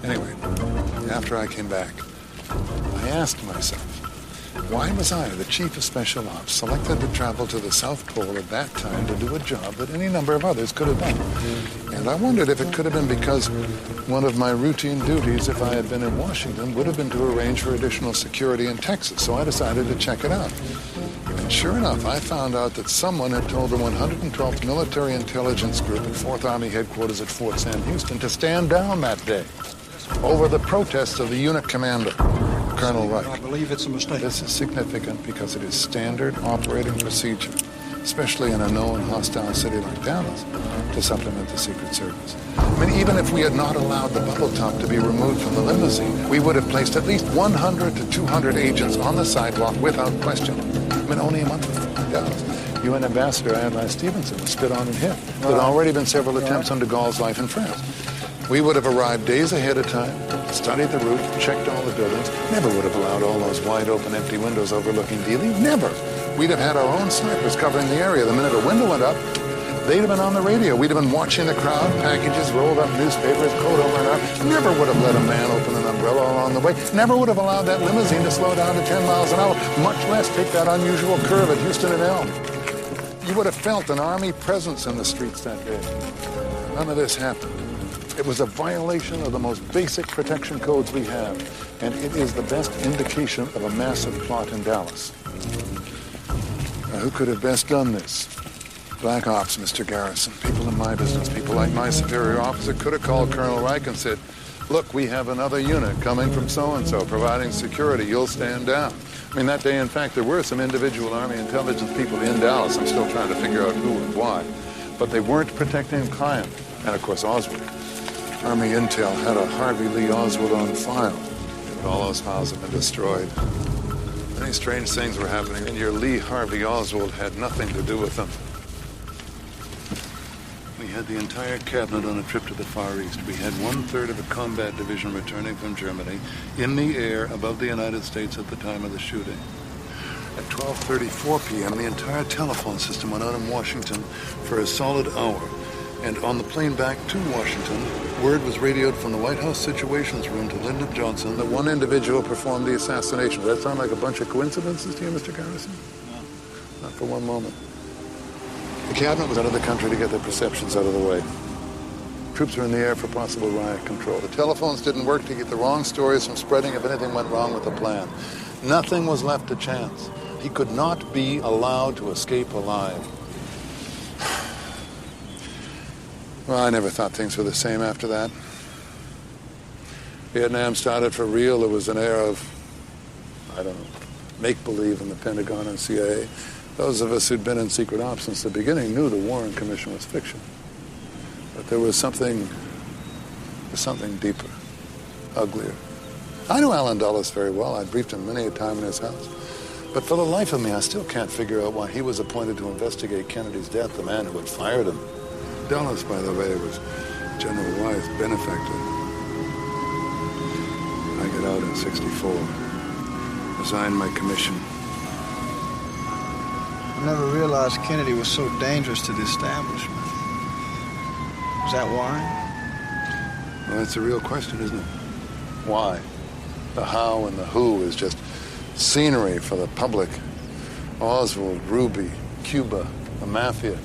Anyway, after I came back, I asked myself, why was I, the chief of special ops, selected to travel to the South Pole at that time to do a job that any number of others could have done? And I wondered if it could have been because one of my routine duties, if I had been in Washington, would have been to arrange for additional security in Texas. So I decided to check it out. And sure enough, I found out that someone had told the 112th Military Intelligence Group at 4th Army Headquarters at Fort Sam Houston to stand down that day over the protests of the unit commander, Colonel Reich. I believe it's a mistake. This is significant because it is standard operating procedure, especially in a known hostile city like Dallas, to supplement the Secret Service. I mean, even if we had not allowed the bubble top to be removed from the limousine, we would have placed at least 100 to 200 agents on the sidewalk without question. I mean, only a month before Dallas, UN Ambassador Adlai Stevenson was spit on and hit. There had already been several attempts on de Gaulle's life in France. We would have arrived days ahead of time, studied the route, checked all the buildings, never would have allowed all those wide-open empty windows overlooking Dealey. Never. We'd have had our own snipers covering the area. The minute a window went up, they'd have been on the radio. We'd have been watching the crowd, packages, rolled up newspapers, coat over and out. Never would have let a man open an umbrella along the way. Never would have allowed that limousine to slow down to 10 miles an hour, much less take that unusual curve at Houston and Elm. You would have felt an Army presence in the streets that day. None of this happened. It was a violation of the most basic protection codes we have, and it is the best indication of a massive plot in Dallas. Now, who could have best done this? Black Ops, Mr. Garrison. People in my business, people like my superior officer could have called Colonel Reich and said, look, we have another unit coming from so-and-so providing security. You'll stand down. I mean, that day, in fact, there were some individual Army intelligence people in Dallas. I'm still trying to figure out who and why. But they weren't protecting the client. And, of course, Oswald. Army Intel had a Harvey Lee Oswald on file. But all those files have been destroyed. Many strange things were happening, and your Lee Harvey Oswald had nothing to do with them. We had the entire cabinet on a trip to the Far East. We had 1/3 of a combat division returning from Germany in the air above the United States at the time of the shooting. At 12:34 p.m., the entire telephone system went on in Washington for a solid hour. And on the plane back to Washington, word was radioed from the White House Situations Room to Lyndon Johnson that one individual performed the assassination. Does that sound like a bunch of coincidences to you, Mr. Garrison? No. Not for one moment. The cabinet was out of the country to get their perceptions out of the way. Troops were in the air for possible riot control. The telephones didn't work to keep the wrong stories from spreading if anything went wrong with the plan. Nothing was left to chance. He could not be allowed to escape alive. Well, I never thought things were the same after that. Vietnam started for real. There was an air of, I don't know, make-believe in the Pentagon and CIA. Those of us who'd been in secret ops since the beginning knew the Warren Commission was fiction. But there was something deeper, uglier. I knew Alan Dulles very well. I'd briefed him many a time in his house. But for the life of me, I still can't figure out why he was appointed to investigate Kennedy's death, the man who had fired him. Dulles, by the way, was General Wyeth's benefactor. I got out in '64. Resigned my commission. I never realized Kennedy was so dangerous to the establishment. Is that why? Well, that's a real question, isn't it? Why? The how and the who is just scenery for the public. Oswald, Ruby, Cuba, the mafia.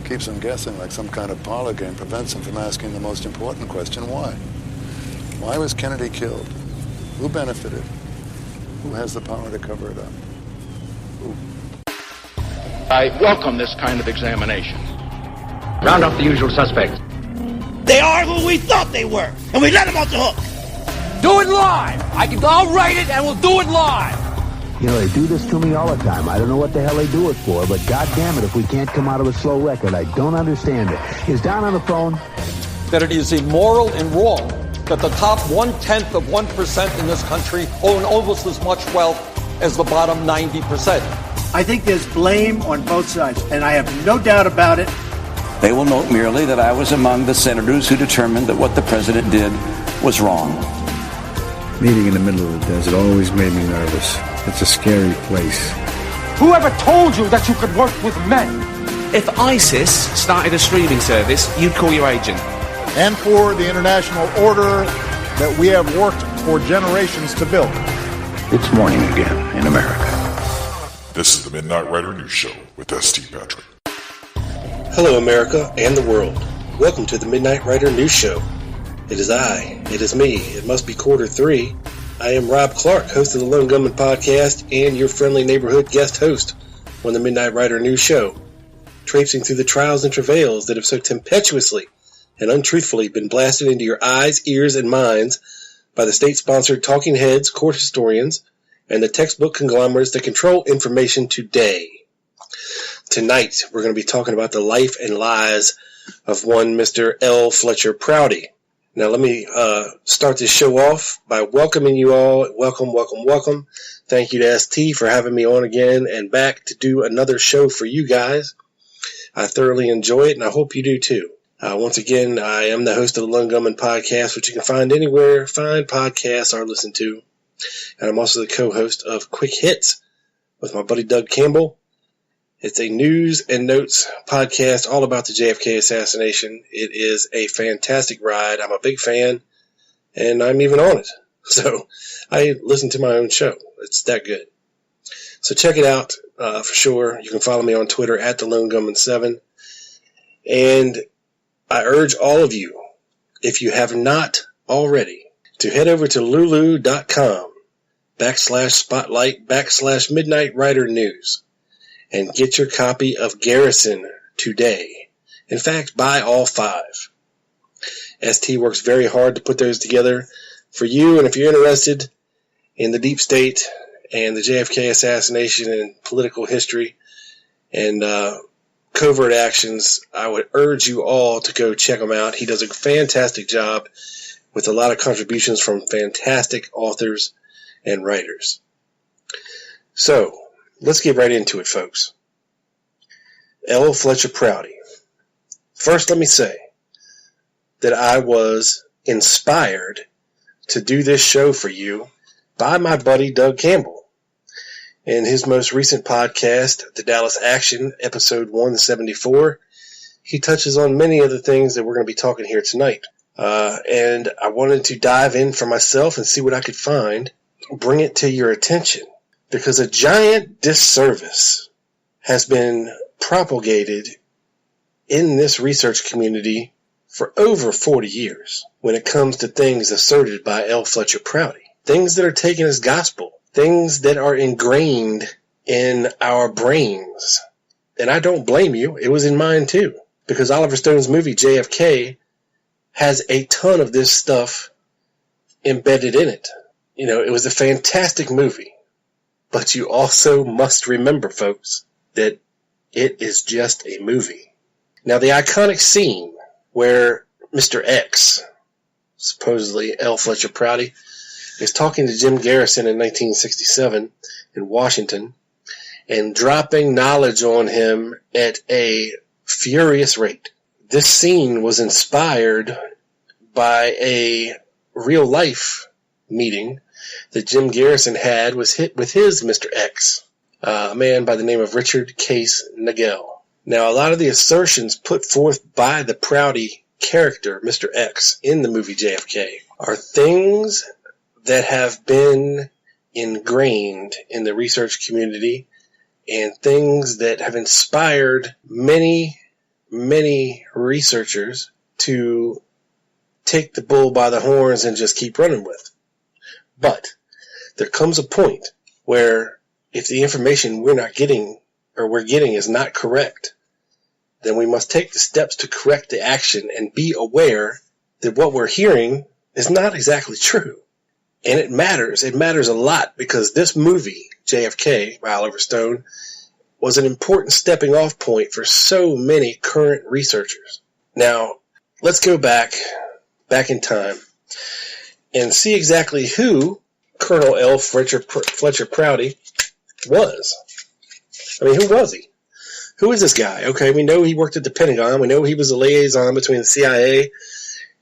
Keeps them guessing like some kind of parlor game, prevents them from asking the most important question, why? Why was Kennedy killed? Who benefited? Who has the power to cover it up? Who? I welcome this kind of examination. Round up the usual suspects. They are who we thought they were, and we let them off the hook. Do it live. I'll write it, and we'll do it live. You know, they do this to me all the time. I don't know what the hell they do it for, but goddamn it, if we can't come out of a slow record, I don't understand it. Is Don on the phone? That it is immoral and wrong that the top 0.1% in this country own almost as much wealth as the bottom 90%. I think there's blame on both sides, and I have no doubt about it. They will note merely that I was among the senators who determined that what the president did was wrong. Meeting in the middle of the desert always made me nervous. It's a scary place. Whoever told you that you could work with men? If ISIS started a streaming service, you'd call your agent. And for the international order that we have worked for generations to build. It's morning again in America. This is the Midnight Rider News Show with S.T. Patrick. Hello, America and the world. Welcome to the Midnight Rider News Show. It is I. It is me. It must be Q3. I am Rob Clark, host of the Lone Gunman Podcast and your friendly neighborhood guest host on the Midnight Rider News Show, traipsing through the trials and travails that have so tempestuously and untruthfully been blasted into your eyes, ears, and minds by the state-sponsored talking heads, court historians, and the textbook conglomerates that control information today. Tonight, we're going to be talking about the life and lies of one Mr. L. Fletcher Prouty. Now, let me start this show off by welcoming you all. Welcome, welcome, welcome. Thank you to ST for having me on again and back to do another show for you guys. I thoroughly enjoy it, and I hope you do too. Once again, I am the host of the Lone Gunman Podcast, which you can find anywhere fine podcasts are listened to. And I'm also the co-host of Quick Hits with my buddy Doug Campbell. It's a news and notes podcast all about the JFK assassination. It is a fantastic ride. I'm a big fan, and I'm even on it. So I listen to my own show. It's that good. So check it out for sure. You can follow me on Twitter at TheLoneGunman7. And I urge all of you, if you have not already, to head over to lulu.com/spotlight/Midnight Rider News and get your copy of Garrison today. In fact, buy all 5. ST works very hard to put those together for you, and if you're interested in the deep state and the JFK assassination and political history and covert actions, I would urge you all to go check him out. He does a fantastic job with a lot of contributions from fantastic authors and writers. So, let's get right into it, folks. L. Fletcher Prouty. First, let me say that I was inspired to do this show for you by my buddy Doug Campbell. In his most recent podcast, The Dallas Action, episode 174, he touches on many of the things that we're going to be talking here tonight. And I wanted to dive in for myself and see what I could find, bring it to your attention. Because a giant disservice has been propagated in this research community for over 40 years when it comes to things asserted by L. Fletcher Prouty. Things that are taken as gospel. Things that are ingrained in our brains. And I don't blame you. It was in mine too. Because Oliver Stone's movie JFK has a ton of this stuff embedded in it. You know, it was a fantastic movie. But you also must remember, folks, that it is just a movie. Now, the iconic scene where Mr. X, supposedly L. Fletcher Prouty, is talking to Jim Garrison in 1967 in Washington and dropping knowledge on him at a furious rate. This scene was inspired by a real-life meeting that Jim Garrison had with his Mr. X, a man by the name of Richard Case Nagel. Now, a lot of the assertions put forth by the Prouty character, Mr. X, in the movie JFK, are things that have been ingrained in the research community and things that have inspired many, many researchers to take the bull by the horns and just keep running with. But there comes a point where if the information we're getting is not correct, then we must take the steps to correct the action and be aware that what we're hearing is not exactly true. And it matters. It matters a lot because this movie, JFK, by Oliver Stone, was an important stepping off point for so many current researchers. Now, let's go back in time and see exactly who Colonel L. Fletcher Prouty was. I mean, who was he? Who is this guy? Okay, we know he worked at the Pentagon. We know he was a liaison between the CIA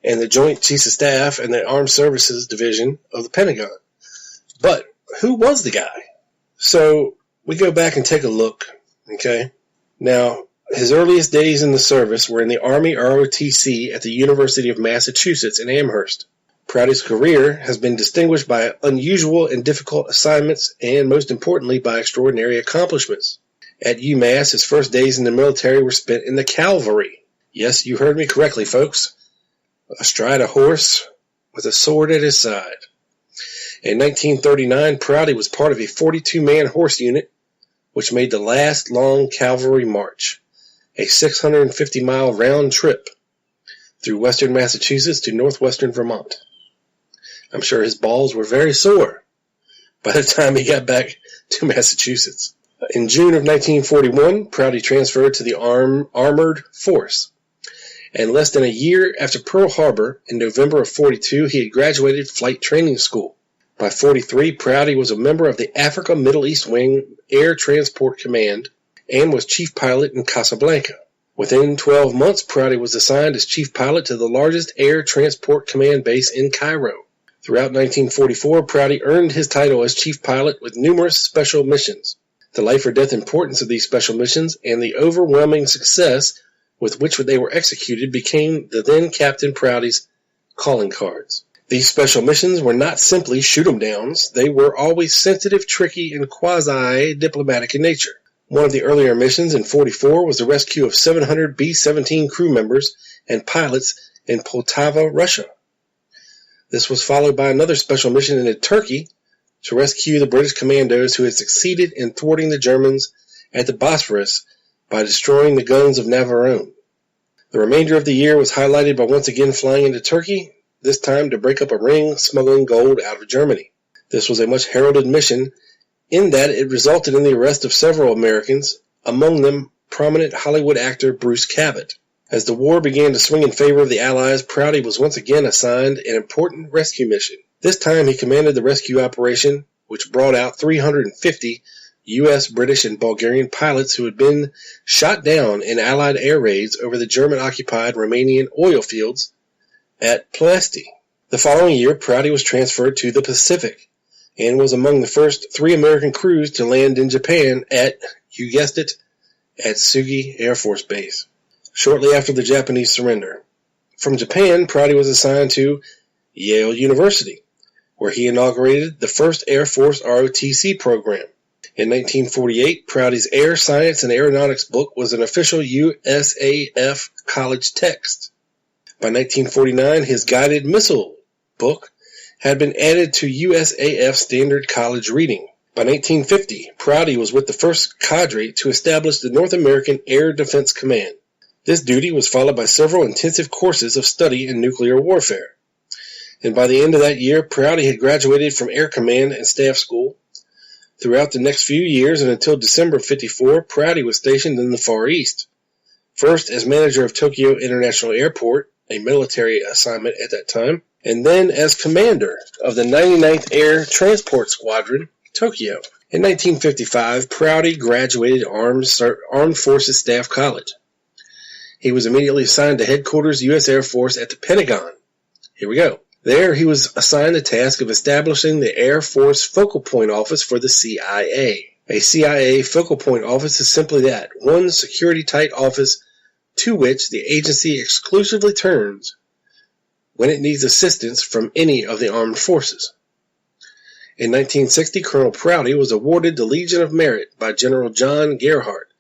and the Joint Chiefs of Staff and the Armed Services Division of the Pentagon. But who was the guy? So we go back and take a look, okay? Now, his earliest days in the service were in the Army ROTC at the University of Massachusetts in Amherst. Prouty's career has been distinguished by unusual and difficult assignments and, most importantly, by extraordinary accomplishments. At UMass, his first days in the military were spent in the cavalry. Yes, you heard me correctly, folks. Astride a horse with a sword at his side. In 1939, Prouty was part of a 42-man horse unit, which made the last long cavalry march, a 650-mile round trip through western Massachusetts to northwestern Vermont. I'm sure his balls were very sore by the time he got back to Massachusetts. In June of 1941, Prouty transferred to the Armored Force. And less than a year after Pearl Harbor, in November of 42, he had graduated flight training school. By 43, Prouty was a member of the Africa Middle East Wing Air Transport Command and was chief pilot in Casablanca. Within 12 months, Prouty was assigned as chief pilot to the largest air transport command base in Cairo. Throughout 1944, Prouty earned his title as chief pilot with numerous special missions. The life-or-death importance of these special missions and the overwhelming success with which they were executed became the then Captain Prouty's calling cards. These special missions were not simply shoot-'em-downs. They were always sensitive, tricky, and quasi-diplomatic in nature. One of the earlier missions in 44 was the rescue of 700 B-17 crew members and pilots in Poltava, Russia. This was followed by another special mission into Turkey to rescue the British commandos who had succeeded in thwarting the Germans at the Bosphorus by destroying the guns of Navarone. The remainder of the year was highlighted by once again flying into Turkey, this time to break up a ring smuggling gold out of Germany. This was a much heralded mission in that it resulted in the arrest of several Americans, among them prominent Hollywood actor Bruce Cabot. As the war began to swing in favor of the Allies, Prouty was once again assigned an important rescue mission. This time he commanded the rescue operation, which brought out 350 U.S., British, and Bulgarian pilots who had been shot down in Allied air raids over the German-occupied Romanian oil fields at Ploesti. The following year, Prouty was transferred to the Pacific and was among the first 3 American crews to land in Japan at, you guessed it, at Sugi Air Force Base, shortly after the Japanese surrender. From Japan, Prouty was assigned to Yale University, where he inaugurated the first Air Force ROTC program. In 1948, Prouty's Air Science and Aeronautics book was an official USAF college text. By 1949, his Guided Missile book had been added to USAF standard college reading. By 1950, Prouty was with the first cadre to establish the North American Air Defense Command. This duty was followed by several intensive courses of study in nuclear warfare. And by the end of that year, Prouty had graduated from Air Command and Staff School. Throughout the next few years and until December of 54, Prouty was stationed in the Far East. First as manager of Tokyo International Airport, a military assignment at that time, and then as commander of the 99th Air Transport Squadron, Tokyo. In 1955, Prouty graduated Armed Forces Staff College. He was immediately assigned to Headquarters U.S. Air Force at the Pentagon. Here we go. There, he was assigned the task of establishing the Air Force Focal Point Office for the CIA. A CIA Focal Point Office is simply that, one security-tight office to which the agency exclusively turns when it needs assistance from any of the armed forces. In 1960, Colonel Prouty was awarded the Legion of Merit by General John Gerhardt,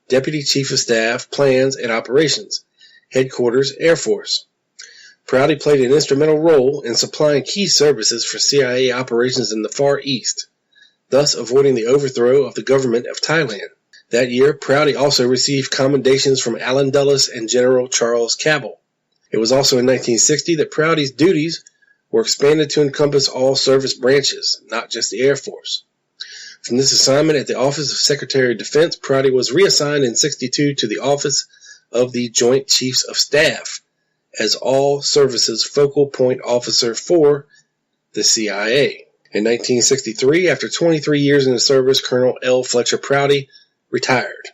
Deputy Chief of Staff, Plans and Operations, Headquarters, Air Force. Prouty played an instrumental role in supplying key services for CIA operations in the Far East, thus avoiding the overthrow of the government of Thailand. That year, Prouty also received commendations from Allen Dulles and General Charles Cabell. It was also in 1960 that Prouty's duties were expanded to encompass all service branches, not just the Air Force. From this assignment at the Office of Secretary of Defense, Prouty was reassigned in 62 to the Office of the Joint Chiefs of Staff as All Services Focal Point Officer for the CIA. In 1963, after 23 years in the service, Colonel L. Fletcher Prouty retired.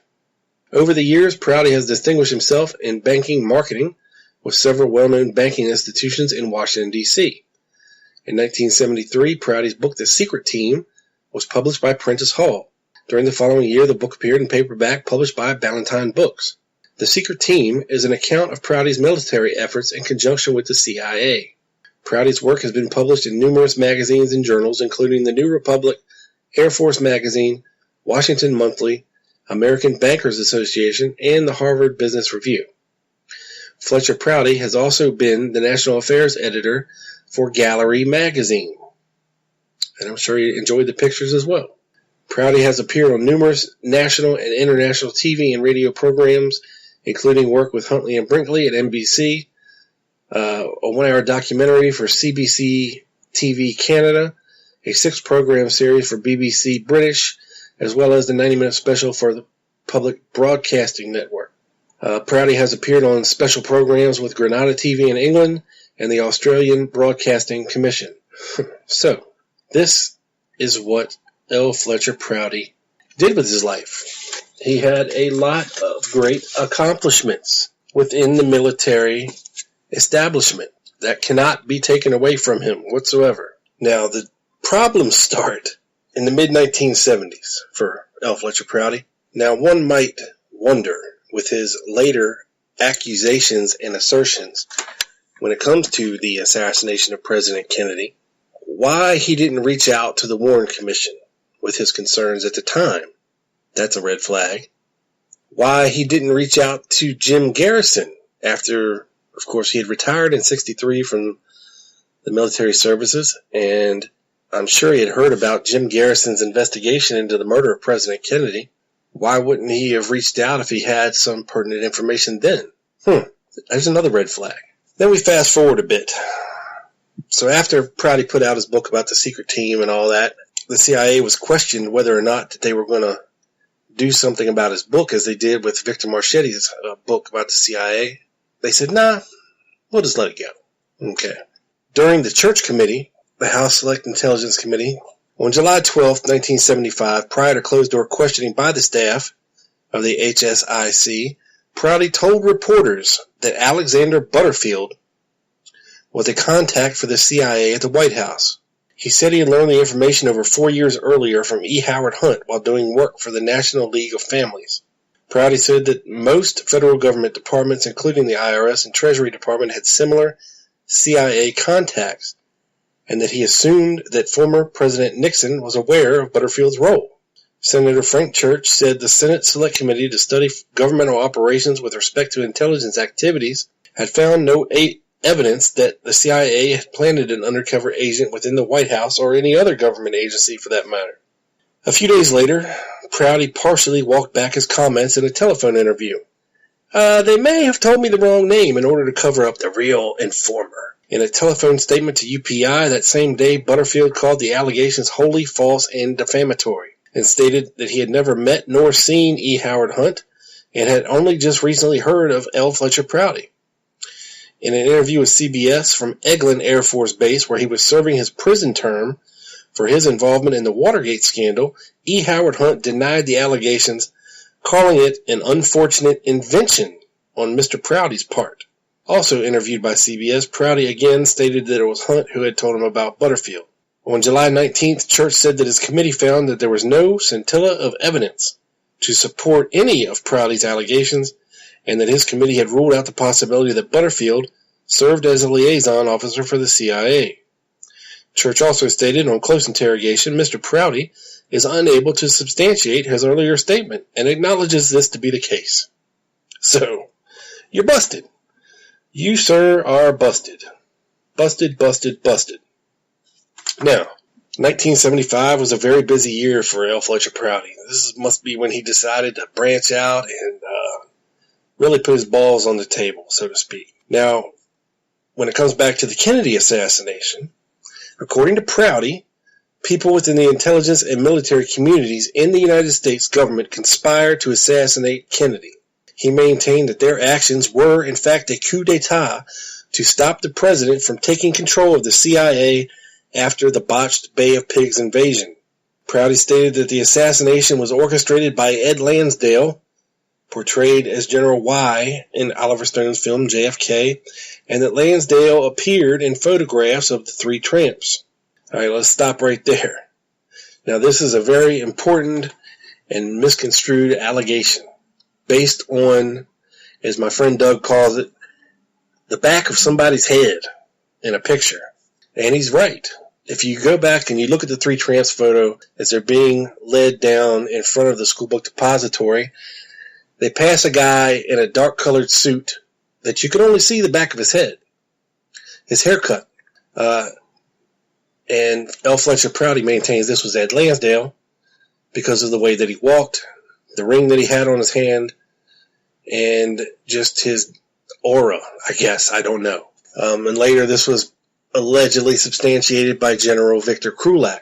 Over the years, Prouty has distinguished himself in banking marketing with several well-known banking institutions in Washington, D.C. In 1973, Prouty's book, The Secret Team, was published by Prentice Hall. During the following year, the book appeared in paperback published by Ballantine Books. The Secret Team is an account of Prouty's military efforts in conjunction with the CIA. Prouty's work has been published in numerous magazines and journals, including the New Republic, Air Force Magazine, Washington Monthly, American Bankers Association, and the Harvard Business Review. Fletcher Prouty has also been the national affairs editor for Gallery Magazine, and I'm sure you enjoyed the pictures as well. Prouty has appeared on numerous national and international TV and radio programs, including work with Huntley and Brinkley at NBC, a one-hour documentary for CBC TV Canada, a 6-program series for BBC British, as well as the 90-minute special for the Public Broadcasting Network. Prouty has appeared on special programs with Granada TV in England and the Australian Broadcasting Commission. So, this is what L. Fletcher Prouty did with his life. He had a lot of great accomplishments within the military establishment that cannot be taken away from him whatsoever. Now, the problems start in the mid-1970s for L. Fletcher Prouty. Now, one might wonder, with his later accusations and assertions when it comes to the assassination of President Kennedy, why he didn't reach out to the Warren Commission with his concerns at the time. That's a red flag. Why he didn't reach out to Jim Garrison after, of course, he had retired in 1963 from the military services, and I'm sure he had heard about Jim Garrison's investigation into the murder of President Kennedy. Why wouldn't he have reached out if he had some pertinent information then? There's another red flag. Then we fast forward a bit. So after Prouty put out his book about the secret team and all that, the CIA was questioned whether or not that they were going to do something about his book, as they did with Victor Marchetti's book about the CIA. They said, nah, we'll just let it go. Okay. During the Church Committee, the House Select Intelligence Committee, on July 12, 1975, prior to closed-door questioning by the staff of the HSIC, Prouty told reporters that Alexander Butterfield was a contact for the CIA at the White House. He said he had learned the information over 4 years earlier from E. Howard Hunt while doing work for the National League of Families. Prouty said that most federal government departments, including the IRS and Treasury Department, had similar CIA contacts, and that he assumed that former President Nixon was aware of Butterfield's role. Senator Frank Church said the Senate Select Committee to study governmental operations with respect to intelligence activities had found no evidence that the CIA had planted an undercover agent within the White House or any other government agency for that matter. A few days later, Prouty partially walked back his comments in a telephone interview. They may have told me the wrong name in order to cover up the real informer. In a telephone statement to UPI that same day, Butterfield called the allegations wholly false and defamatory, and stated that he had never met nor seen E. Howard Hunt, and had only just recently heard of L. Fletcher Prouty. In an interview with CBS from Eglin Air Force Base, where he was serving his prison term for his involvement in the Watergate scandal, E. Howard Hunt denied the allegations, calling it an unfortunate invention on Mr. Prouty's part. Also interviewed by CBS, Prouty again stated that it was Hunt who had told him about Butterfield. On July 19th, Church said that his committee found that there was no scintilla of evidence to support any of Prouty's allegations, and that his committee had ruled out the possibility that Butterfield served as a liaison officer for the CIA. Church also stated on close interrogation, Mr. Prouty is unable to substantiate his earlier statement and acknowledges this to be the case. So, you're busted. You, sir, are busted. Busted, busted, busted. Now, 1975 was a very busy year for L. Fletcher Prouty. This must be when he decided to branch out and really put his balls on the table, so to speak. Now, when it comes back to the Kennedy assassination, according to Prouty, people within the intelligence and military communities in the United States government conspired to assassinate Kennedy. He maintained that their actions were, in fact, a coup d'etat to stop the president from taking control of the CIA after the botched Bay of Pigs invasion. Prouty stated that the assassination was orchestrated by Ed Lansdale, portrayed as General Y in Oliver Stone's film JFK, and that Lansdale appeared in photographs of the three tramps. All right, let's stop right there. Now, this is a very important and misconstrued allegation based on, as my friend Doug calls it, the back of somebody's head in a picture. And he's right. If you go back and you look at the three tramps photo as they're being led down in front of the school book depository, they pass a guy in a dark-colored suit that you can only see the back of his head, his haircut. And L. Fletcher Prouty maintains this was Ed Lansdale because of the way that he walked, the ring that he had on his hand, and just his aura, I guess. I don't know. And later this was allegedly substantiated by General Victor Krulak.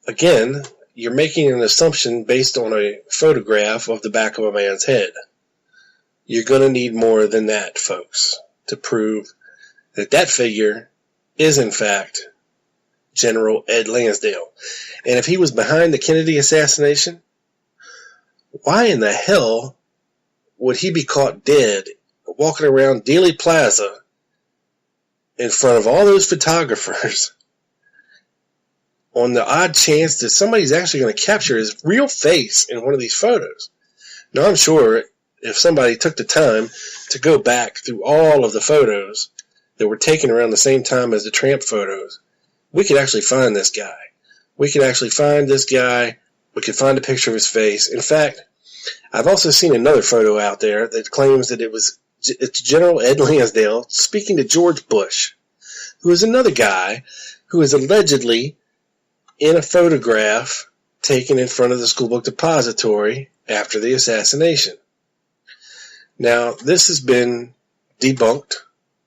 Again, you're making an assumption based on a photograph of the back of a man's head. You're going to need more than that, folks, to prove that that figure is, in fact, General Ed Lansdale. And if he was behind the Kennedy assassination, why in the hell would he be caught dead walking around Dealey Plaza in front of all those photographers on the odd chance that somebody's actually going to capture his real face in one of these photos? Now, I'm sure if somebody took the time to go back through all of the photos that were taken around the same time as the tramp photos, we could actually find this guy. We could actually find this guy. We could find a picture of his face. In fact, I've also seen another photo out there that claims that it's General Ed Lansdale speaking to George Bush, who is another guy who is allegedly in a photograph taken in front of the school book depository after the assassination. Now, this has been debunked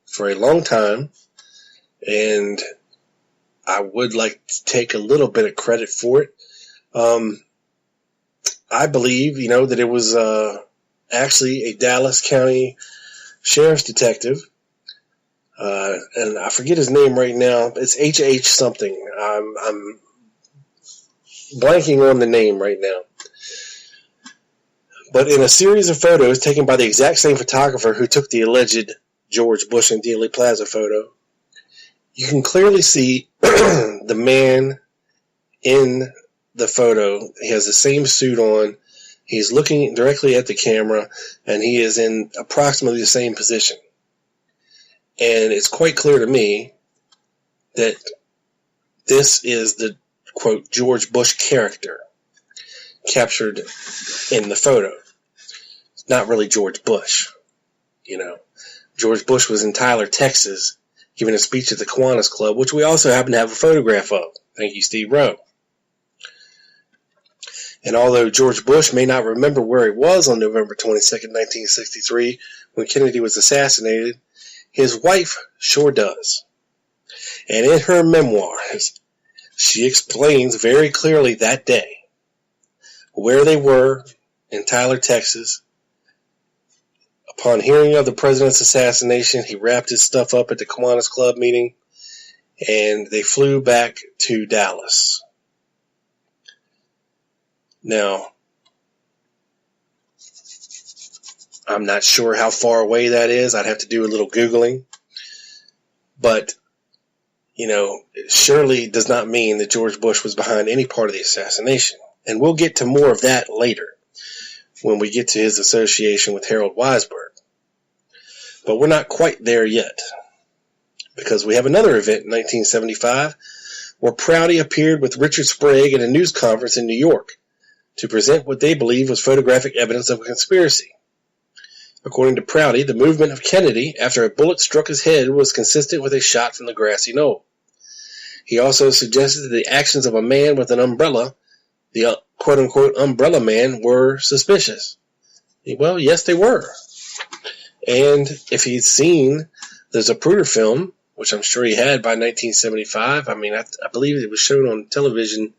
for a long time, and I would like to take a little bit of credit for it. I believe, that it was actually a Dallas County sheriff's detective, and I forget his name right now. It's H.H. something. I'm blanking on the name right now. But in a series of photos taken by the exact same photographer who took the alleged George Bush and Dealey Plaza photo, you can clearly see the man in the photo. He has the same suit on. He's looking directly at the camera, and he is in approximately the same position. And it's quite clear to me that this is the, quote, George Bush character captured in the photo. It's not really George Bush, George Bush was in Tyler, Texas, giving a speech at the Kiwanis Club, which we also happen to have a photograph of. Thank you, Steve Rowe. And although George Bush may not remember where he was on November 22nd, 1963, when Kennedy was assassinated, his wife sure does. And in her memoirs, she explains very clearly that day where they were in Tyler, Texas. Upon hearing of the president's assassination, he wrapped his stuff up at the Kiwanis Club meeting, and they flew back to Dallas. Now, I'm not sure how far away that is. I'd have to do a little Googling. But, it surely does not mean that George Bush was behind any part of the assassination. And we'll get to more of that later when we get to his association with Harold Weisberg. But we're not quite there yet, because we have another event in 1975 where Prouty appeared with Richard Sprague at a news conference in New York to present what they believe was photographic evidence of a conspiracy. According to Prouty, the movement of Kennedy after a bullet struck his head was consistent with a shot from the grassy knoll. He also suggested that the actions of a man with an umbrella, the quote-unquote umbrella man, were suspicious. Well, yes, they were. And if he'd seen the Zapruder film, which I'm sure he had by 1975, I believe it was shown on television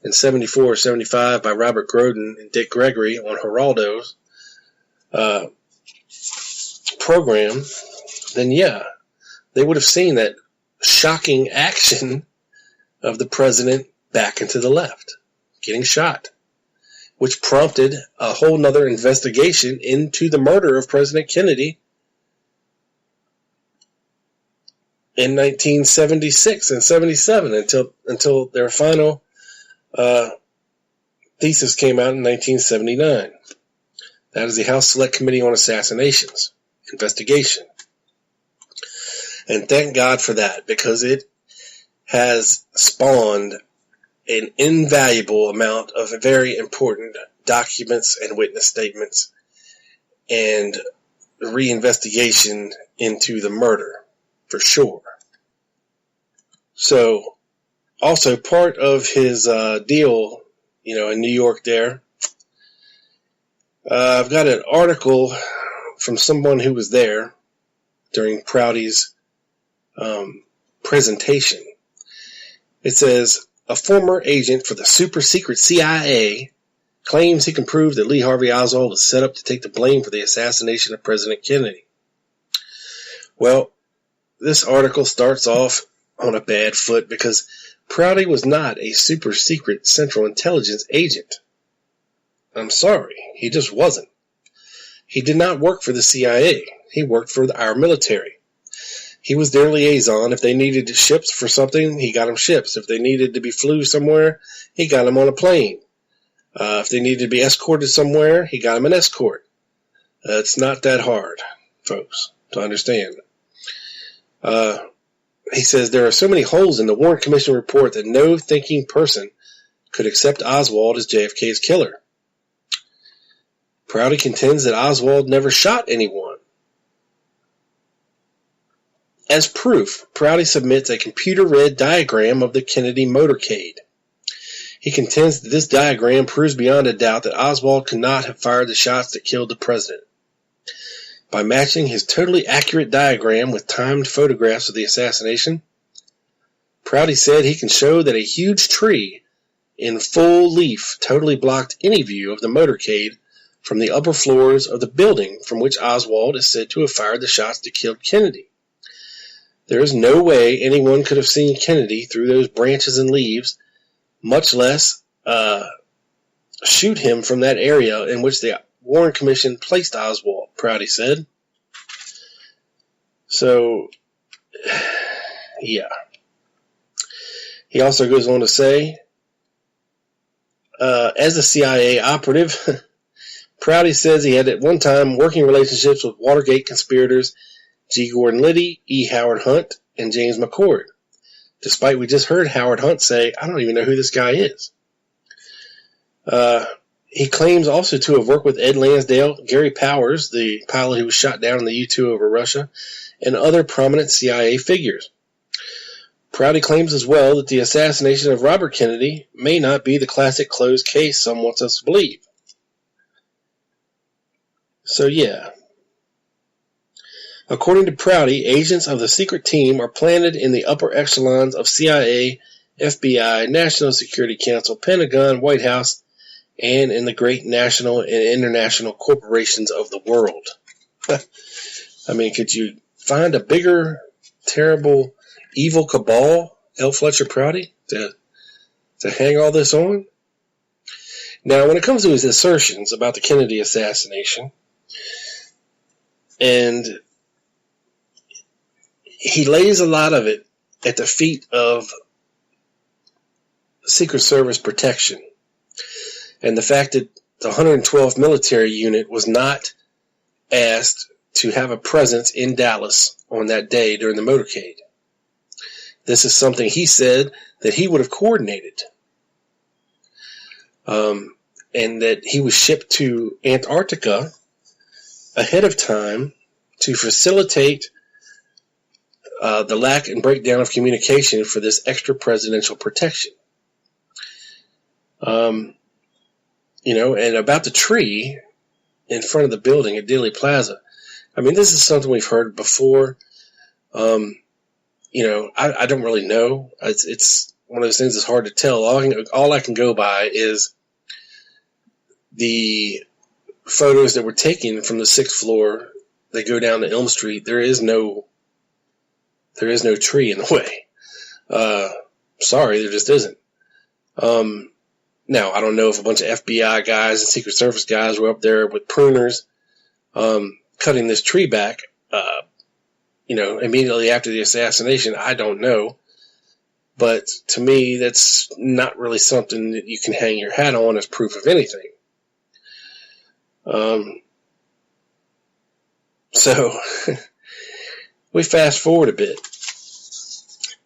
in 74 or 75 by Robert Groden and Dick Gregory on Geraldo's program, then yeah, they would have seen that shocking action of the president back into the left, getting shot, which prompted a whole nother investigation into the murder of President Kennedy in 1976 and 77 until their final thesis came out in 1979. That is the House Select Committee on Assassinations investigation. And thank God for that, because it has spawned an invaluable amount of very important documents and witness statements and reinvestigation into the murder, for sure. So, also part of his deal, in New York there, I've got an article from someone who was there during Prouty's presentation. It says, a former agent for the super secret CIA claims he can prove that Lee Harvey Oswald was set up to take the blame for the assassination of President Kennedy. Well, this article starts off on a bad foot because Prouty was not a super secret Central Intelligence agent. I'm sorry, he just wasn't. He did not work for the CIA. He worked for our military. He was their liaison. If they needed ships for something, he got them ships. If they needed to be flew somewhere, he got them on a plane. If they needed to be escorted somewhere, he got them an escort. It's not that hard, folks, to understand. He says there are so many holes in the Warren Commission report that no thinking person could accept Oswald as JFK's killer. Prouty contends that Oswald never shot anyone. As proof, Prouty submits a computer-read diagram of the Kennedy motorcade. He contends that this diagram proves beyond a doubt that Oswald could not have fired the shots that killed the president. By matching his totally accurate diagram with timed photographs of the assassination, Prouty said he can show that a huge tree in full leaf totally blocked any view of the motorcade from the upper floors of the building from which Oswald is said to have fired the shots that killed Kennedy. There is no way anyone could have seen Kennedy through those branches and leaves, much less shoot him from that area in which the Warren Commission placed Oswald, Prouty said. So, yeah. He also goes on to say, as a CIA operative, Prouty says he had at one time working relationships with Watergate conspirators G. Gordon Liddy, E. Howard Hunt, and James McCord. Despite we just heard Howard Hunt say, I don't even know who this guy is. He claims also to have worked with Ed Lansdale, Gary Powers, the pilot who was shot down in the U-2 over Russia, and other prominent CIA figures. Prouty claims as well that the assassination of Robert Kennedy may not be the classic closed case some want us to believe. So yeah. According to Prouty, agents of the secret team are planted in the upper echelons of CIA, FBI, National Security Council, Pentagon, White House, and in the great national and international corporations of the world. I mean, could you find a bigger, terrible, evil cabal, L. Fletcher Prouty, to hang all this on? Now, when it comes to his assertions about the Kennedy assassination, and he lays a lot of it at the feet of Secret Service protection. And the fact that the 112th Military Unit was not asked to have a presence in Dallas on that day during the motorcade. This is something he said that he would have coordinated. And that he was shipped to Antarctica ahead of time to facilitate the lack and breakdown of communication for this extra presidential protection. And about the tree in front of the building at Dealey Plaza. I mean, this is something we've heard before. I don't really know. It's one of those things that's hard to tell. All I can go by is the photos that were taken from the 6th floor that go down to Elm Street. There is no tree in the way. Sorry, there just isn't. Now, I don't know if a bunch of FBI guys and Secret Service guys were up there with pruners cutting this tree back, immediately after the assassination. I don't know. But to me, that's not really something that you can hang your hat on as proof of anything. So, We fast forward a bit.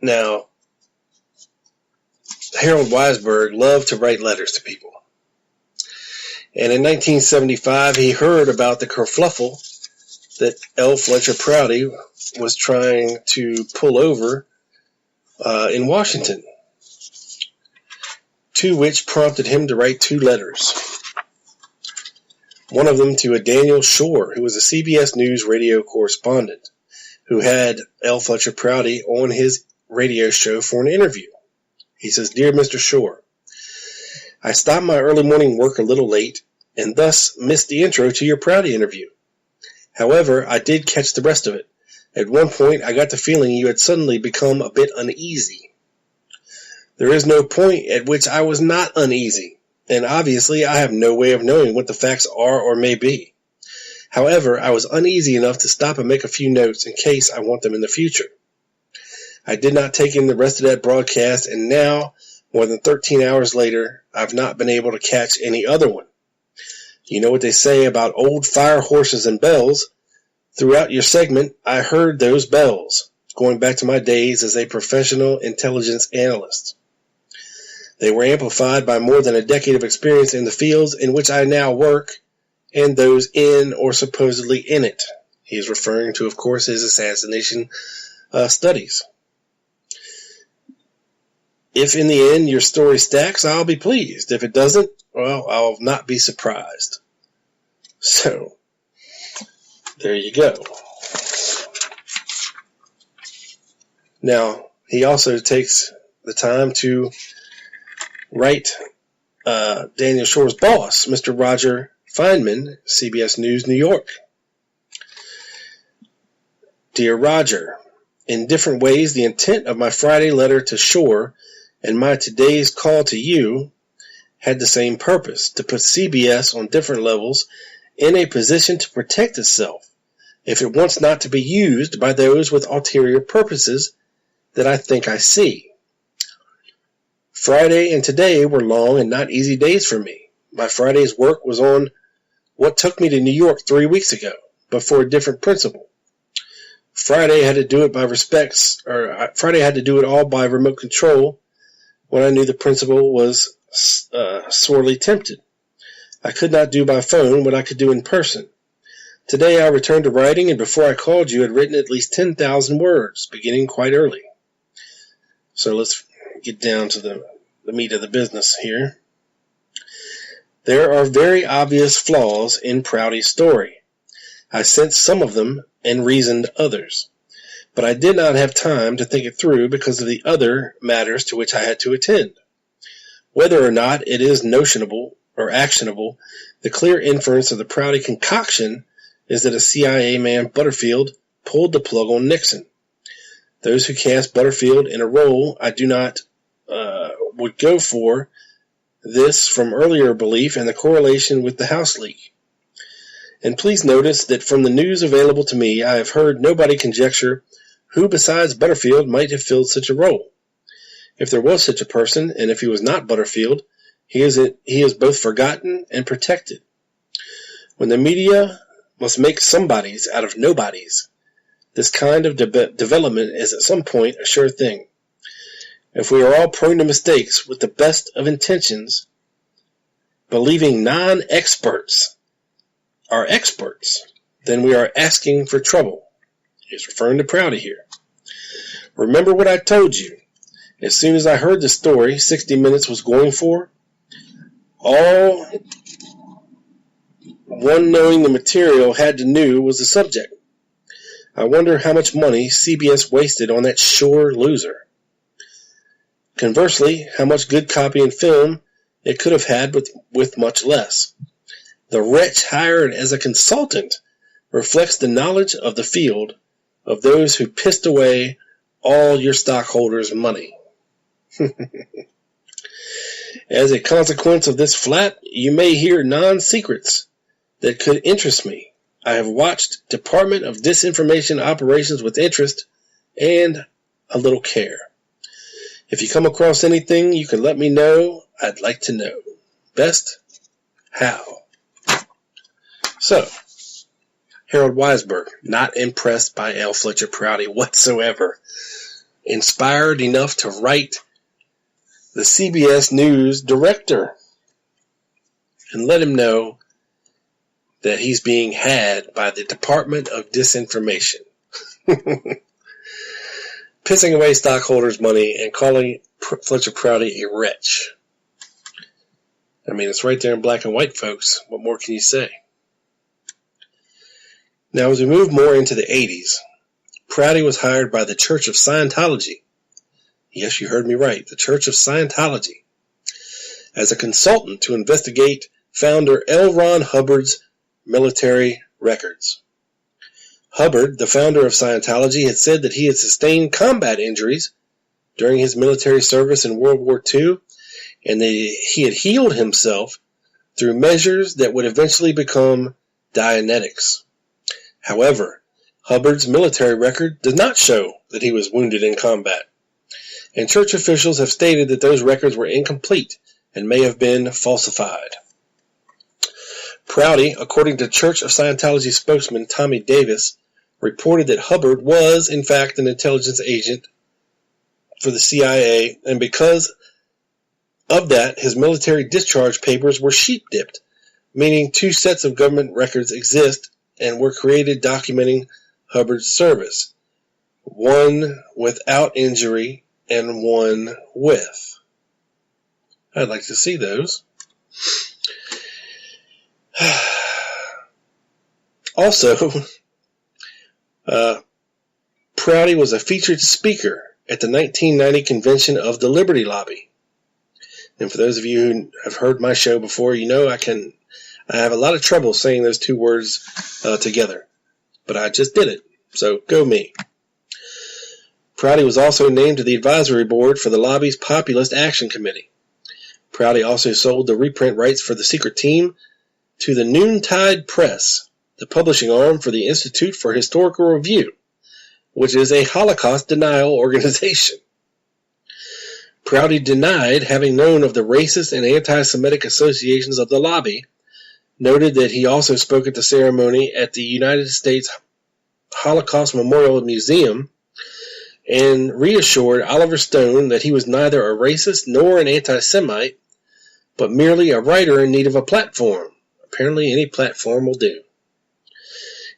Now, Harold Weisberg loved to write letters to people. And in 1975, he heard about the kerfluffle that L. Fletcher Prouty was trying to pull over in Washington, to which prompted him to write 2 letters. One of them to a Daniel Shore, who was a CBS News radio correspondent, who had L. Fletcher Prouty on his radio show for an interview. He says, "Dear Mr. Shore, I stopped my early morning work a little late and thus missed the intro to your Prouty interview. However, I did catch the rest of it. At one point, I got the feeling you had suddenly become a bit uneasy. There is no point at which I was not uneasy, and obviously I have no way of knowing what the facts are or may be. However, I was uneasy enough to stop and make a few notes in case I want them in the future. I did not take in the rest of that broadcast, and now, more than 13 hours later, I've not been able to catch any other one. You know what they say about old fire horses and bells. Throughout your segment, I heard those bells, going back to my days as a professional intelligence analyst. They were amplified by more than a decade of experience in the fields in which I now work, and those in or supposedly in it." He is referring to, of course, his assassination studies. "If in the end your story stacks, I'll be pleased. If it doesn't, well, I'll not be surprised." So, there you go. Now, he also takes the time to write Daniel Shore's boss, Mr. Roger Feynman, CBS News, New York. "Dear Roger, in different ways, the intent of my Friday letter to Shore and my today's call to you had the same purpose, to put CBS on different levels in a position to protect itself if it wants not to be used by those with ulterior purposes that I think I see. Friday and today were long and not easy days for me. My Friday's work was on what took me to New York 3 weeks ago, but for a different principle. Friday had to do it all by remote control when I knew the principal was sorely tempted. I could not do by phone what I could do in person. Today I returned to writing, and before I called you had written at least 10,000 words, beginning quite early." So let's get down to the meat of the business here. "There are very obvious flaws in Prouty's story. I sensed some of them and reasoned others, but I did not have time to think it through because of the other matters to which I had to attend. Whether or not it is notionable or actionable, the clear inference of the Prouty concoction is that a CIA man, Butterfield, pulled the plug on Nixon. Those who cast Butterfield in a role I do not would go for this from earlier belief and the correlation with the House leak. And please notice that from the news available to me, I have heard nobody conjecture who besides Butterfield might have filled such a role. If there was such a person, and if he was not Butterfield, he is both forgotten and protected. When the media must make somebodies out of nobodies, this kind of development is at some point a sure thing. If we are all prone to mistakes with the best of intentions, believing non-experts are experts, then we are asking for trouble." He's referring to Prouty here. "Remember what I told you. As soon as I heard the story 60 Minutes was going for, all one knowing the material had to know was the subject. I wonder how much money CBS wasted on that Shore loser. Conversely, how much good copy and film it could have had with much less. The wretch hired as a consultant reflects the knowledge of the field of those who pissed away all your stockholders' money. As a consequence of this flap, you may hear non-secrets that could interest me. I have watched Department of Disinformation operations with interest and a little care. If you come across anything, you can let me know. I'd like to know. Best, Hal." So, Harold Weisberg, not impressed by L. Fletcher Prouty whatsoever. Inspired enough to write the CBS News director and let him know that he's being had by the Department of Disinformation. Pissing away stockholders' money and calling Fletcher Prouty a wretch. I mean, it's right there in black and white, folks. What more can you say? Now, as we move more into the 80s, Prouty was hired by the Church of Scientology. Yes, you heard me right. The Church of Scientology. As a consultant to investigate founder L. Ron Hubbard's military records. Hubbard, the founder of Scientology, had said that he had sustained combat injuries during his military service in World War II, and that he had healed himself through measures that would eventually become Dianetics. However, Hubbard's military record does not show that he was wounded in combat, and church officials have stated that those records were incomplete and may have been falsified. Prouty, according to Church of Scientology spokesman Tommy Davis, reported that Hubbard was, in fact, an intelligence agent for the CIA, and because of that, his military discharge papers were sheep-dipped, meaning 2 sets of government records exist and were created documenting Hubbard's service, one without injury and one with. I'd like to see those. Also, Prouty was a featured speaker at the 1990 convention of the Liberty Lobby. And for those of you who have heard my show before, you know I have a lot of trouble saying those 2 words together. But I just did it, so go me. Prouty was also named to the advisory board for the lobby's Populist Action Committee. Prouty also sold the reprint rights for the secret team to the Noontide Press, the publishing arm for the Institute for Historical Review, which is a Holocaust denial organization. Prouty denied having known of the racist and anti-Semitic associations of the lobby, noted that he also spoke at the ceremony at the United States Holocaust Memorial Museum, and reassured Oliver Stone that he was neither a racist nor an anti-Semite, but merely a writer in need of a platform. Apparently any platform will do.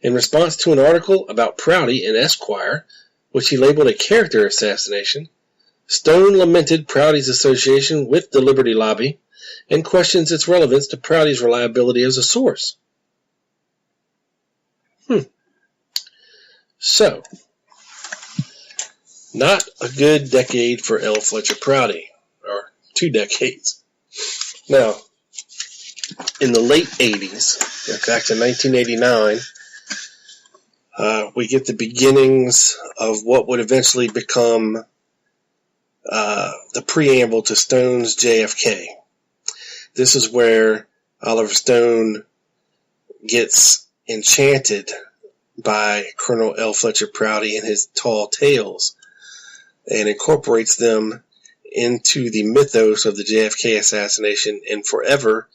In response to an article about Prouty in Esquire, which he labeled a character assassination, Stone lamented Prouty's association with the Liberty Lobby and questions its relevance to Prouty's reliability as a source. So, not a good decade for L. Fletcher Prouty, or 2 decades. Now, in the late 80s, in fact in 1989, we get the beginnings of what would eventually become the preamble to Stone's JFK. This is where Oliver Stone gets enchanted by Colonel L. Fletcher Prouty and his tall tales and incorporates them into the mythos of the JFK assassination and forever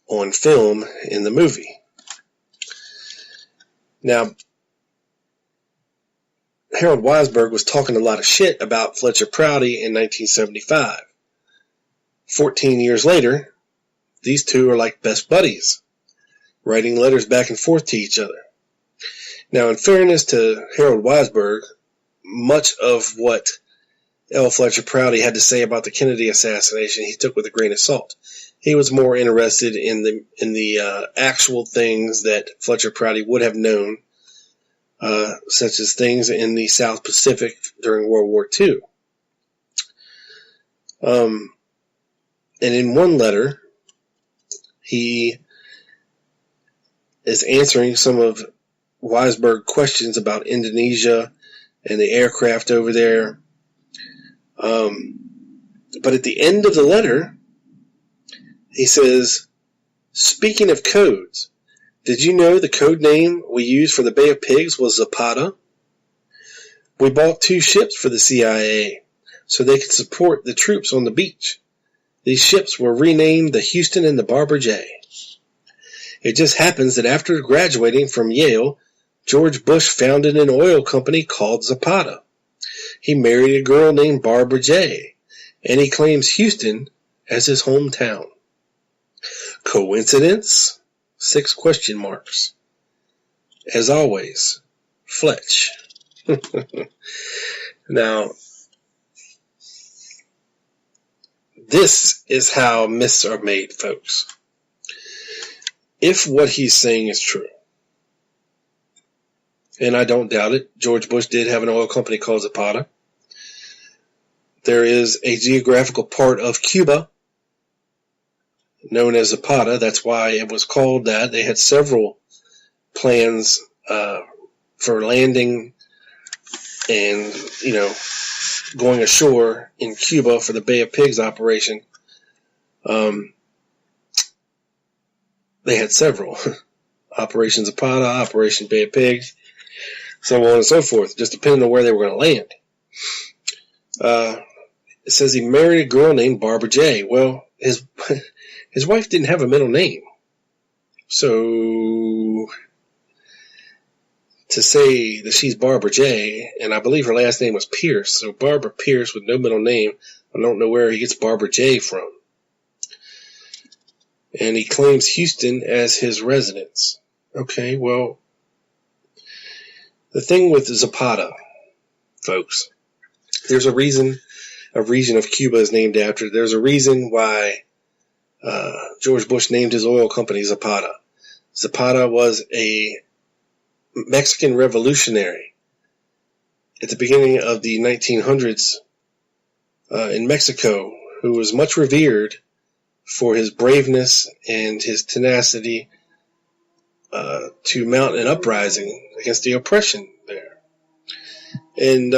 on film in the movie. Now, Harold Weisberg was talking a lot of shit about Fletcher Prouty in 1975. 14 years later, these 2 are like best buddies, writing letters back and forth to each other. Now, in fairness to Harold Weisberg, much of what L. Fletcher Prouty had to say about the Kennedy assassination he took with a grain of salt. He was more interested in the actual things that Fletcher Prouty would have known, such as things in the South Pacific during World War II. And in one letter, he is answering some of Weisberg's questions about Indonesia and the aircraft over there. But at the end of the letter, he says, speaking of codes, did you know the code name we used for the Bay of Pigs was Zapata? We bought 2 ships for the CIA so they could support the troops on the beach. These ships were renamed the Houston and the Barbara J. It just happens that after graduating from Yale, George Bush founded an oil company called Zapata. He married a girl named Barbara J., and he claims Houston as his hometown. Coincidence? 6 question marks. As always, Fletch. Now, this is how myths are made, folks. If what he's saying is true, and I don't doubt it, George Bush did have an oil company called Zapata. There is a geographical part of Cuba known as Zapata. That's why it was called that. They had several plans for landing and, going ashore in Cuba for the Bay of Pigs operation. They had several. Operation Zapata, Operation Bay of Pigs, so on and so forth, just depending on where they were going to land. It says he married a girl named Barbara J. Well, his wife didn't have a middle name. So to say that she's Barbara J., and I believe her last name was Pierce, so Barbara Pierce with no middle name, I don't know where he gets Barbara J. from. And he claims Houston as his residence. Okay, well, the thing with Zapata, folks, there's a reason a region of Cuba is named after it. There's a reason why George Bush named his oil company Zapata. Zapata was a Mexican revolutionary at the beginning of the 1900s in Mexico, who was much revered for his braveness and his tenacity to mount an uprising against the oppression there. And,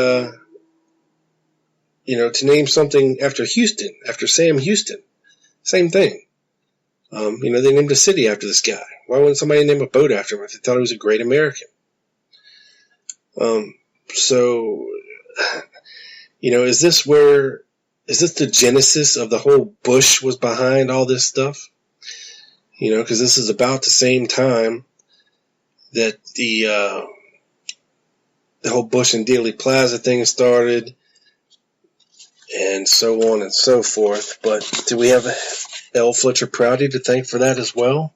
to name something after Houston, after Sam Houston, same thing. They named a city after this guy. Why wouldn't somebody name a boat after him if they thought he was a great American? Is this the genesis of the whole Bush was behind all this stuff? Because this is about the same time that the whole Bush and Dealey Plaza thing started, and so on and so forth. But do we have L. Fletcher Prouty to thank for that as well?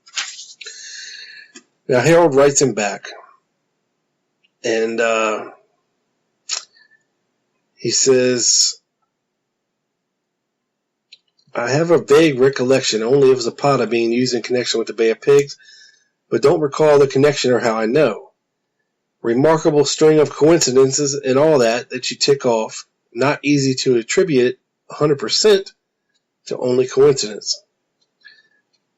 Now, Harold writes him back, and he says, I have a vague recollection only of Zapata being used in connection with the Bay of Pigs, but don't recall the connection or how I know. Remarkable string of coincidences and all that you tick off. Not easy to attribute 100% to only coincidence.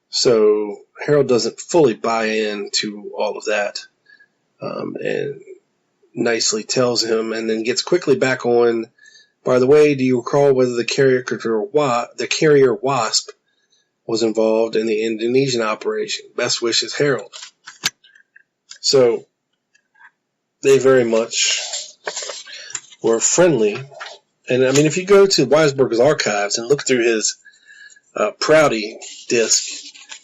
So Harold doesn't fully buy into all of that, and nicely tells him, and then gets quickly back on. By the way, do you recall whether the carrier Wasp was involved in the Indonesian operation? Best wishes, Harold. So they very much were friendly. And I mean, if you go to Weisberg's archives and look through his Prouty disc,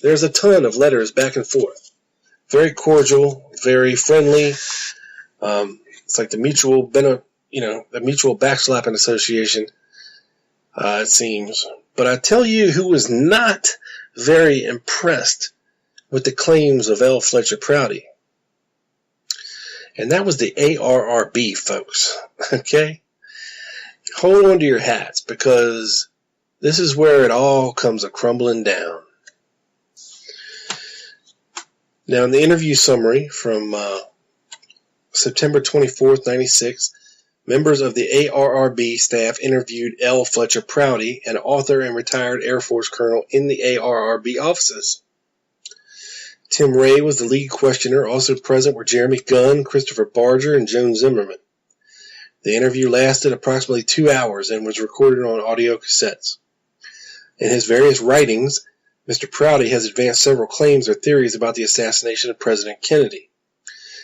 there's a ton of letters back and forth. Very cordial, very friendly. It's like the mutual backslapping association, it seems. But I tell you who was not very impressed with the claims of L. Fletcher Prouty. And that was the ARRB, folks. Okay? Hold on to your hats, because this is where it all comes a-crumbling down. Now, in the interview summary from September 24th, 96, members of the ARRB staff interviewed L. Fletcher Prouty, an author and retired Air Force colonel in the ARRB offices. Tim Ray was the lead questioner. Also present were Jeremy Gunn, Christopher Barger, and Joan Zimmerman. The interview lasted approximately 2 hours and was recorded on audio cassettes. In his various writings, Mr. Prouty has advanced several claims or theories about the assassination of President Kennedy.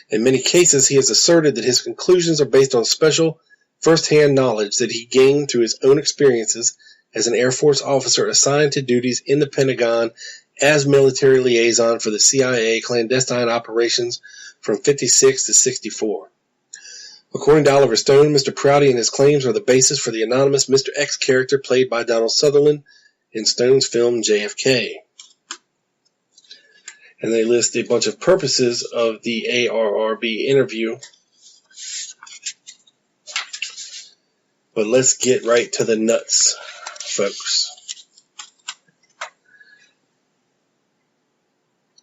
In many cases, he has asserted that his conclusions are based on special, first-hand knowledge that he gained through his own experiences as an Air Force officer assigned to duties in the Pentagon as military liaison for the CIA clandestine operations from 56 to 64. According to Oliver Stone, Mr. Prouty and his claims are the basis for the anonymous Mr. X character played by Donald Sutherland in Stone's film JFK. And they list a bunch of purposes of the ARRB interview. But let's get right to the nuts, folks.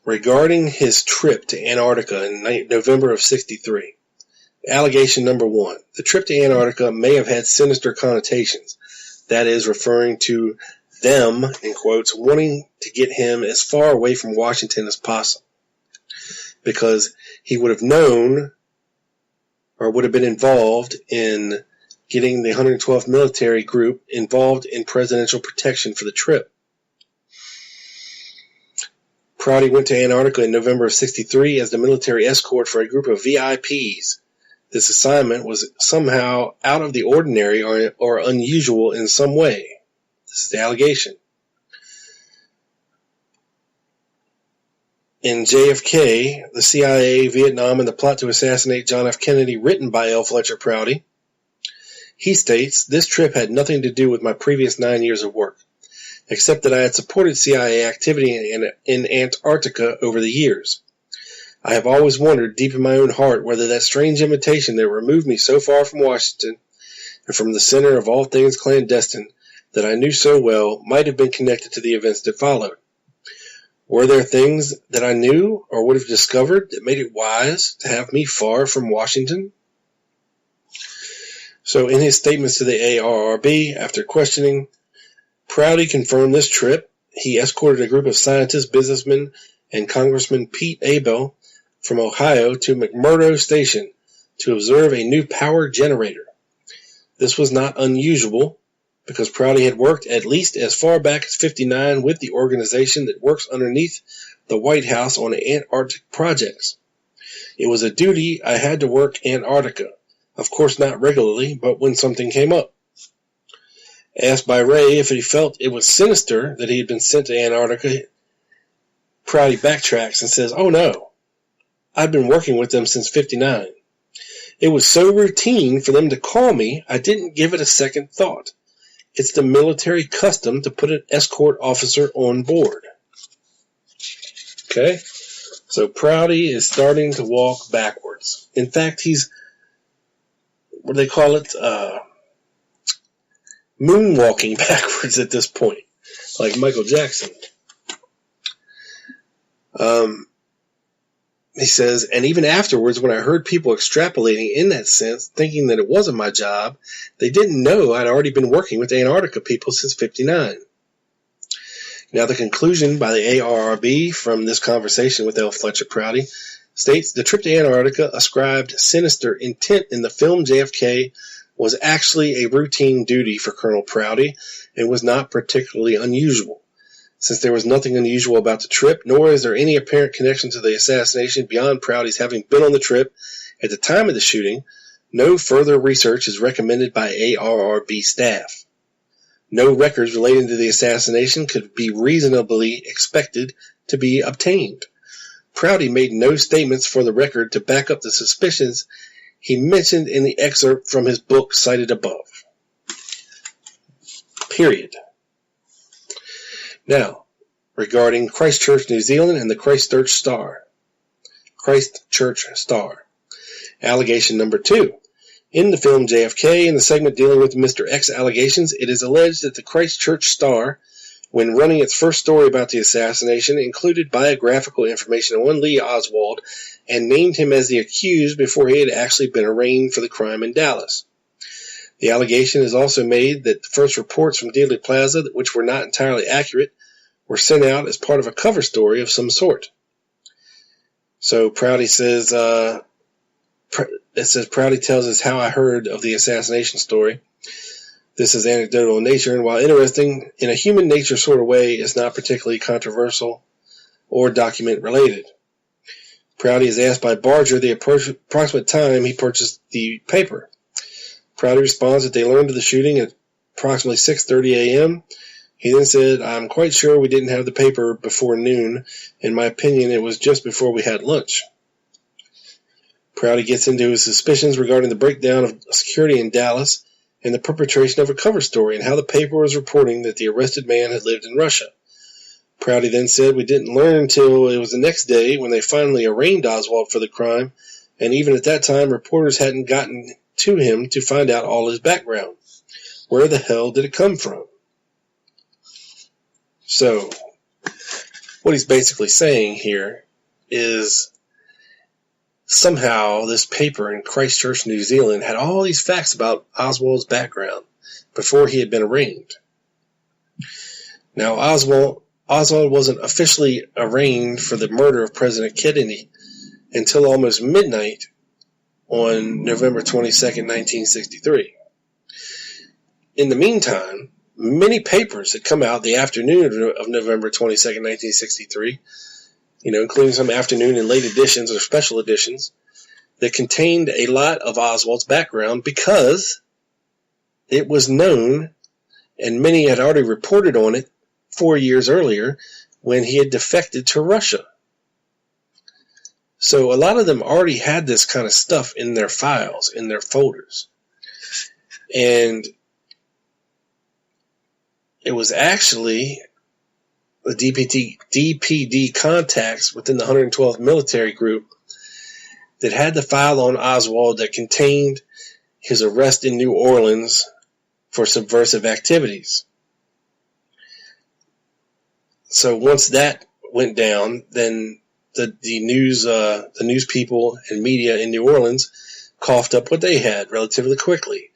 Regarding his trip to Antarctica in November of 63. Allegation number 1. The trip to Antarctica may have had sinister connotations. That is, referring to them, in quotes, wanting to get him as far away from Washington as possible. Because he would have known, or would have been involved in getting the 112th Military Group involved in presidential protection for the trip. Prouty went to Antarctica in November of 63 as the military escort for a group of VIPs. This assignment was somehow out of the ordinary or unusual in some way. This is the allegation. In JFK, the CIA, Vietnam, and the plot to assassinate John F. Kennedy, written by L. Fletcher Prouty, he states, this trip had nothing to do with my previous 9 years of work, except that I had supported CIA activity in Antarctica over the years. I have always wondered deep in my own heart whether that strange invitation that removed me so far from Washington and from the center of all things clandestine that I knew so well might have been connected to the events that followed. Were there things that I knew or would have discovered that made it wise to have me far from Washington? So in his statements to the ARRB, after questioning, Prouty confirmed this trip. He escorted a group of scientists, businessmen, and Congressman Pete Abel from Ohio to McMurdo Station to observe a new power generator. This was not unusual because Prouty had worked at least as far back as 59 with the organization that works underneath the White House on Antarctic projects. It was a duty I had to work Antarctica. Of course, not regularly, but when something came up. Asked by Ray if he felt it was sinister that he had been sent to Antarctica, Prouty backtracks and says, "Oh no, I've been working with them since 59. It was so routine for them to call me, I didn't give it a second thought. It's the military custom to put an escort officer on board." Okay? So Prouty is starting to walk backwards. In fact, he's, what do they call it? Moonwalking backwards at this point, like Michael Jackson. He says, and even afterwards, when I heard people extrapolating in that sense, thinking that it wasn't my job, they didn't know I'd already been working with the Antarctica people since 59. Now, the conclusion by the ARRB from this conversation with L. Fletcher Prouty states the trip to Antarctica ascribed sinister intent in the film JFK was actually a routine duty for Colonel Prouty and was not particularly unusual. Since there was nothing unusual about the trip, nor is there any apparent connection to the assassination beyond Prouty's having been on the trip at the time of the shooting, no further research is recommended by ARRB staff. No records relating to the assassination could be reasonably expected to be obtained. Prouty made no statements for the record to back up the suspicions he mentioned in the excerpt from his book cited above. Period. Now, regarding Christchurch, New Zealand and the Christchurch Star. Allegation number 2. In the film JFK, in the segment dealing with Mr. X allegations, it is alleged that the Christchurch Star, when running its first story about the assassination, included biographical information on Lee Oswald and named him as the accused before he had actually been arraigned for the crime in Dallas. The allegation is also made that the first reports from Dealey Plaza, which were not entirely accurate, were sent out as part of a cover story of some sort. So Prouty says, Prouty tells us how I heard of the assassination story. This is anecdotal in nature, and while interesting, in a human nature sort of way, is not particularly controversial or document related. Prouty is asked by Barger the approximate time he purchased the paper. Prouty responds that they learned of the shooting at approximately 6:30 a.m. He then said, I'm quite sure we didn't have the paper before noon. In my opinion, it was just before we had lunch. Prouty gets into his suspicions regarding the breakdown of security in Dallas and the perpetration of a cover story and how the paper was reporting that the arrested man had lived in Russia. Prouty then said, we didn't learn until it was the next day when they finally arraigned Oswald for the crime, and even at that time, reporters hadn't gotten to him to find out all his background. Where the hell did it come from? So, what he's basically saying here is somehow this paper in Christchurch, New Zealand had all these facts about Oswald's background before he had been arraigned. Now, Oswald wasn't officially arraigned for the murder of President Kennedy until almost midnight on November 22nd, 1963. In the meantime, many papers had come out the afternoon of November 22nd, 1963, including some afternoon and late editions or special editions that contained a lot of Oswald's background because it was known, and many had already reported on it 4 years earlier when he had defected to Russia. So a lot of them already had this kind of stuff in their files, in their folders. And it was actually the DPD contacts within the 112th Military Group that had the file on Oswald that contained his arrest in New Orleans for subversive activities. So once that went down, then the news people and media in New Orleans coughed up what they had relatively quickly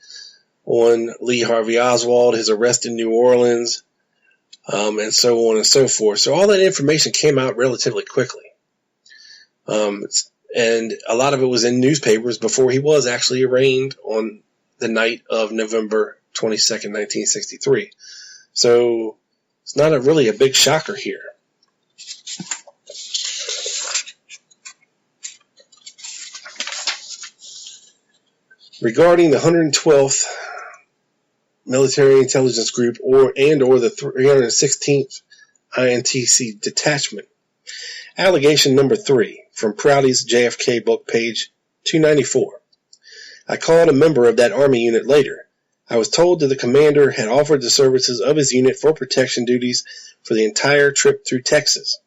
on Lee Harvey Oswald, his arrest in New Orleans, and so on and so forth. So all that information came out relatively quickly. And a lot of it was in newspapers before he was actually arraigned on the night of November 22nd, 1963. So it's not really a big shocker here. Regarding the 112th Military Intelligence Group or the 316th INTC Detachment, allegation number 3 from Prouty's JFK book, page 294. I called a member of that Army unit later. I was told that the commander had offered the services of his unit for protection duties for the entire trip through Texas,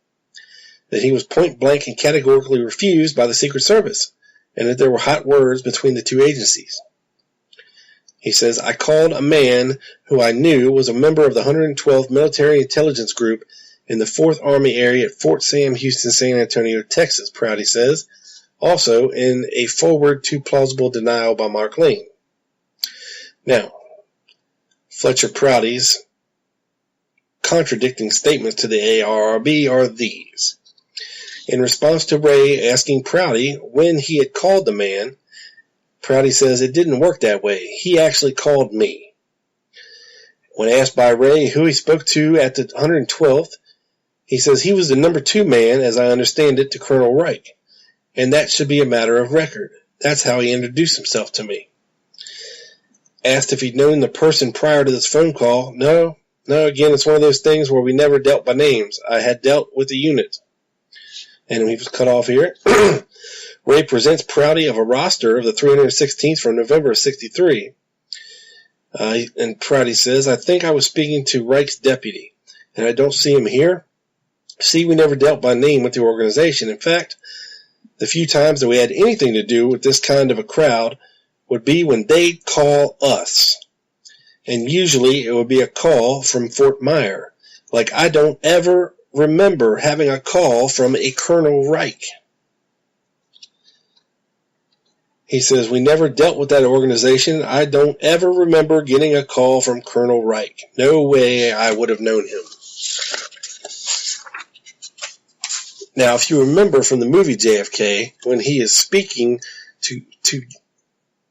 that he was point blank and categorically refused by the Secret Service, and that there were hot words between the two agencies. He says, I called a man who I knew was a member of the 112th Military Intelligence Group in the 4th Army area at Fort Sam Houston, San Antonio, Texas, Prouty says, also in a forward to plausible denial by Mark Lane. Now, Fletcher Prouty's contradicting statements to the ARRB are these. In response to Ray asking Prouty when he had called the man, Prouty says it didn't work that way. He actually called me. When asked by Ray who he spoke to at the 112th, he says he was the number 2 man, as I understand it, to Colonel Reich, and that should be a matter of record. That's how he introduced himself to me. Asked if he'd known the person prior to this phone call. No, again, it's one of those things where we never dealt by names. I had dealt with the unit. And he was cut off here. Ray presents Prouty of a roster of the 316th from November of 63. And Prouty says, I think I was speaking to Reich's deputy, and I don't see him here. See, we never dealt by name with the organization. In fact, the few times that we had anything to do with this kind of a crowd would be when they'd call us. And usually it would be a call from Fort Myer. Like, I don't ever remember having a call from a Colonel Reich. He says, we never dealt with that organization. I don't ever remember getting a call from Colonel Reich. No way I would have known him. Now, if you remember from the movie JFK, when he is speaking to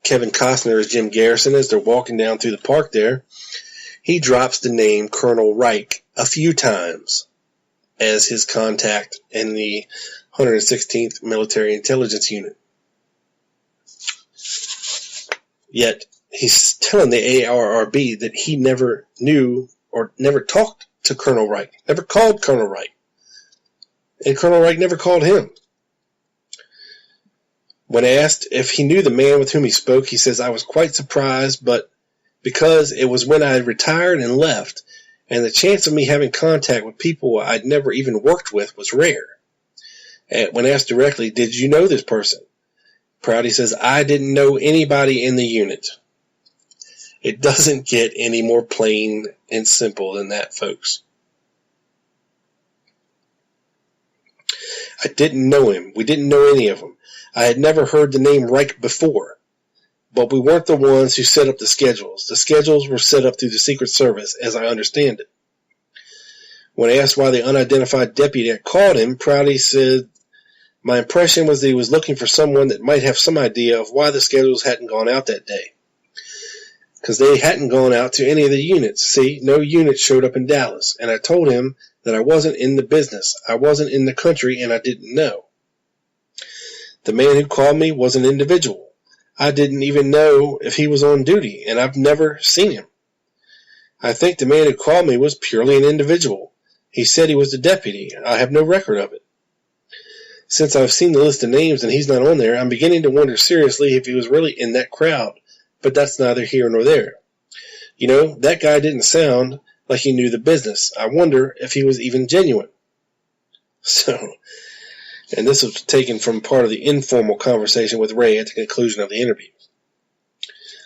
Kevin Costner as Jim Garrison as they're walking down through the park there, he drops the name Colonel Reich a few times as his contact in the 116th Military Intelligence Unit. Yet, he's telling the ARRB that he never knew or never talked to Colonel Wright, never called Colonel Wright. And Colonel Wright never called him. When asked if he knew the man with whom he spoke, he says, I was quite surprised, but because it was when I had retired and left, and the chance of me having contact with people I'd never even worked with was rare. And when asked directly, did you know this person? Prouty says, I didn't know anybody in the unit. It doesn't get any more plain and simple than that, folks. I didn't know him. We didn't know any of them. I had never heard the name Reich before, but we weren't the ones who set up the schedules. The schedules were set up through the Secret Service, as I understand it. When asked why the unidentified deputy had called him, Prouty said, my impression was that he was looking for someone that might have some idea of why the schedules hadn't gone out that day. Because they hadn't gone out to any of the units. See, no unit showed up in Dallas, and I told him that I wasn't in the business. I wasn't in the country, and I didn't know. The man who called me was an individual. I didn't even know if he was on duty, and I've never seen him. I think the man who called me was purely an individual. He said he was the deputy. I have no record of it. Since I've seen the list of names and he's not on there, I'm beginning to wonder seriously if he was really in that crowd, but that's neither here nor there. You know, that guy didn't sound like he knew the business. I wonder if he was even genuine. So, and this was taken from part of the informal conversation with Ray at the conclusion of the interview.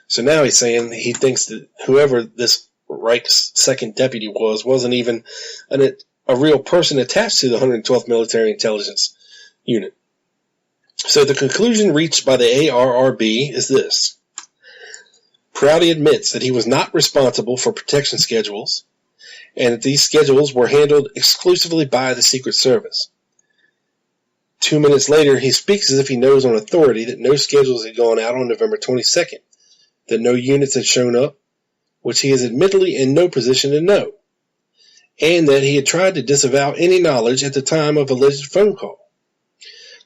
So now he's saying he thinks that whoever this Reich's second deputy wasn't even a real person attached to the 112th Military Intelligence Unit. So the conclusion reached by the ARRB is this. Prouty admits that he was not responsible for protection schedules, and that these schedules were handled exclusively by the Secret Service. 2 minutes later, he speaks as if he knows on authority that no schedules had gone out on November 22nd, that no units had shown up, which he is admittedly in no position to know, and that he had tried to disavow any knowledge at the time of alleged phone call.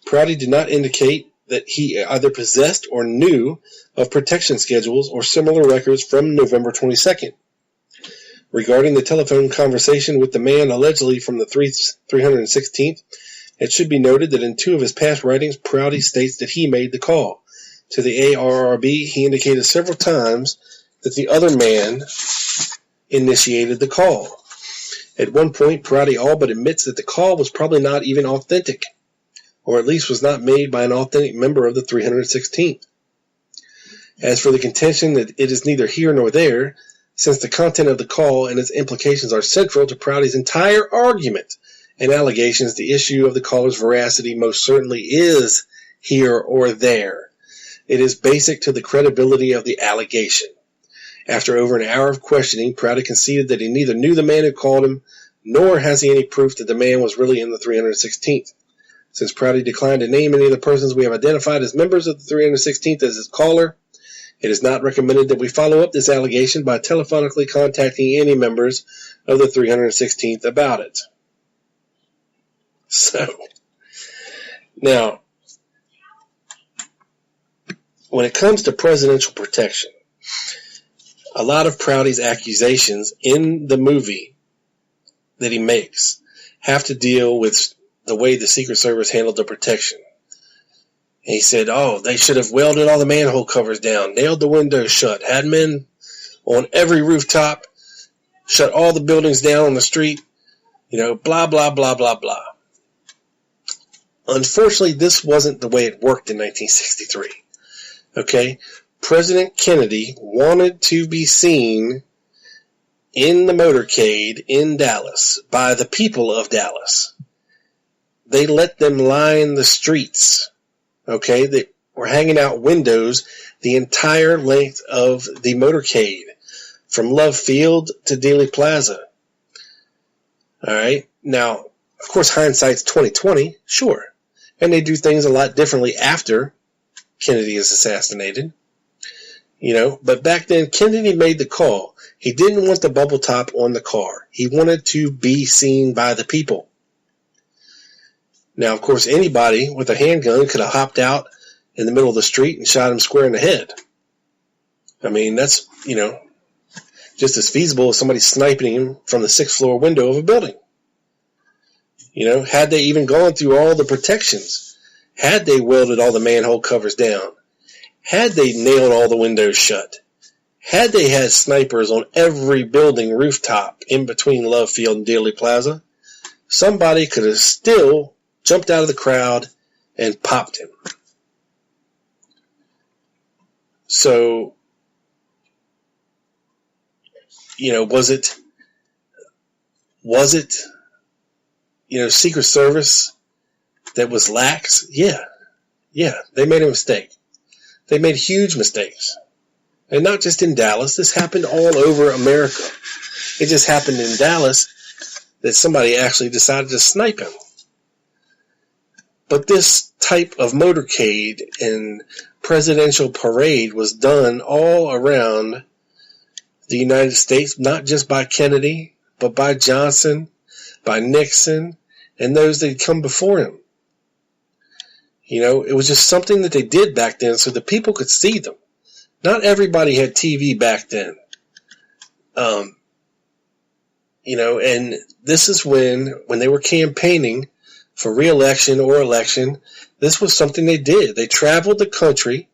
Prouty did not indicate that he either possessed or knew of protection schedules or similar records from November 22nd. Regarding the telephone conversation with the man allegedly from the 316th, it should be noted that in 2 of his past writings, Prouty states that he made the call. To the ARRB, he indicated several times that the other man initiated the call. At one point, Prouty all but admits that the call was probably not even authentic, or at least was not made by an authentic member of the 316th. As for the contention that it is neither here nor there, since the content of the call and its implications are central to Prouty's entire argument and allegations, the issue of the caller's veracity most certainly is here or there. It is basic to the credibility of the allegation. After over an hour of questioning, Prouty conceded that he neither knew the man who called him, nor has he any proof that the man was really in the 316th. Since Prouty declined to name any of the persons we have identified as members of the 316th as his caller, it is not recommended that we follow up this allegation by telephonically contacting any members of the 316th about it. So, now, when it comes to presidential protection, a lot of Prouty's accusations in the movie that he makes have to deal with the way the Secret Service handled the protection. And he said, they should have welded all the manhole covers down, nailed the windows shut, had men on every rooftop, shut all the buildings down on the street, blah, blah, blah, blah, blah. Unfortunately, this wasn't the way it worked in 1963. Okay? President Kennedy wanted to be seen in the motorcade in Dallas by the people of Dallas. They let them line the streets. Okay? They were hanging out windows the entire length of the motorcade, from Love Field to Dealey Plaza. Alright? Now, of course, hindsight's 20/20, sure. And they do things a lot differently after Kennedy is assassinated. But back then, Kennedy made the call. He didn't want the bubble top on the car. He wanted to be seen by the people. Now, of course, anybody with a handgun could have hopped out in the middle of the street and shot him square in the head. I mean, that's, just just as feasible as somebody sniping him from the 6th floor window of a building. You know, had they even gone through all the protections, had they welded all the manhole covers down, had they nailed all the windows shut, had they had snipers on every building rooftop in between Love Field and Dealey Plaza, somebody could have still jumped out of the crowd and popped him. So, you know, was it, you know, Secret Service that was lax? Yeah, they made a mistake. They made huge mistakes. And not just in Dallas. This happened all over America. It just happened in Dallas that somebody actually decided to snipe him. But this type of motorcade and presidential parade was done all around the United States, not just by Kennedy, but by Johnson, by Nixon, and those that had come before him. You know, it was just something that they did back then so that people could see them. Not everybody had TV back then. You know, and this is when they were campaigning for re-election or election, this was something they did. They traveled the country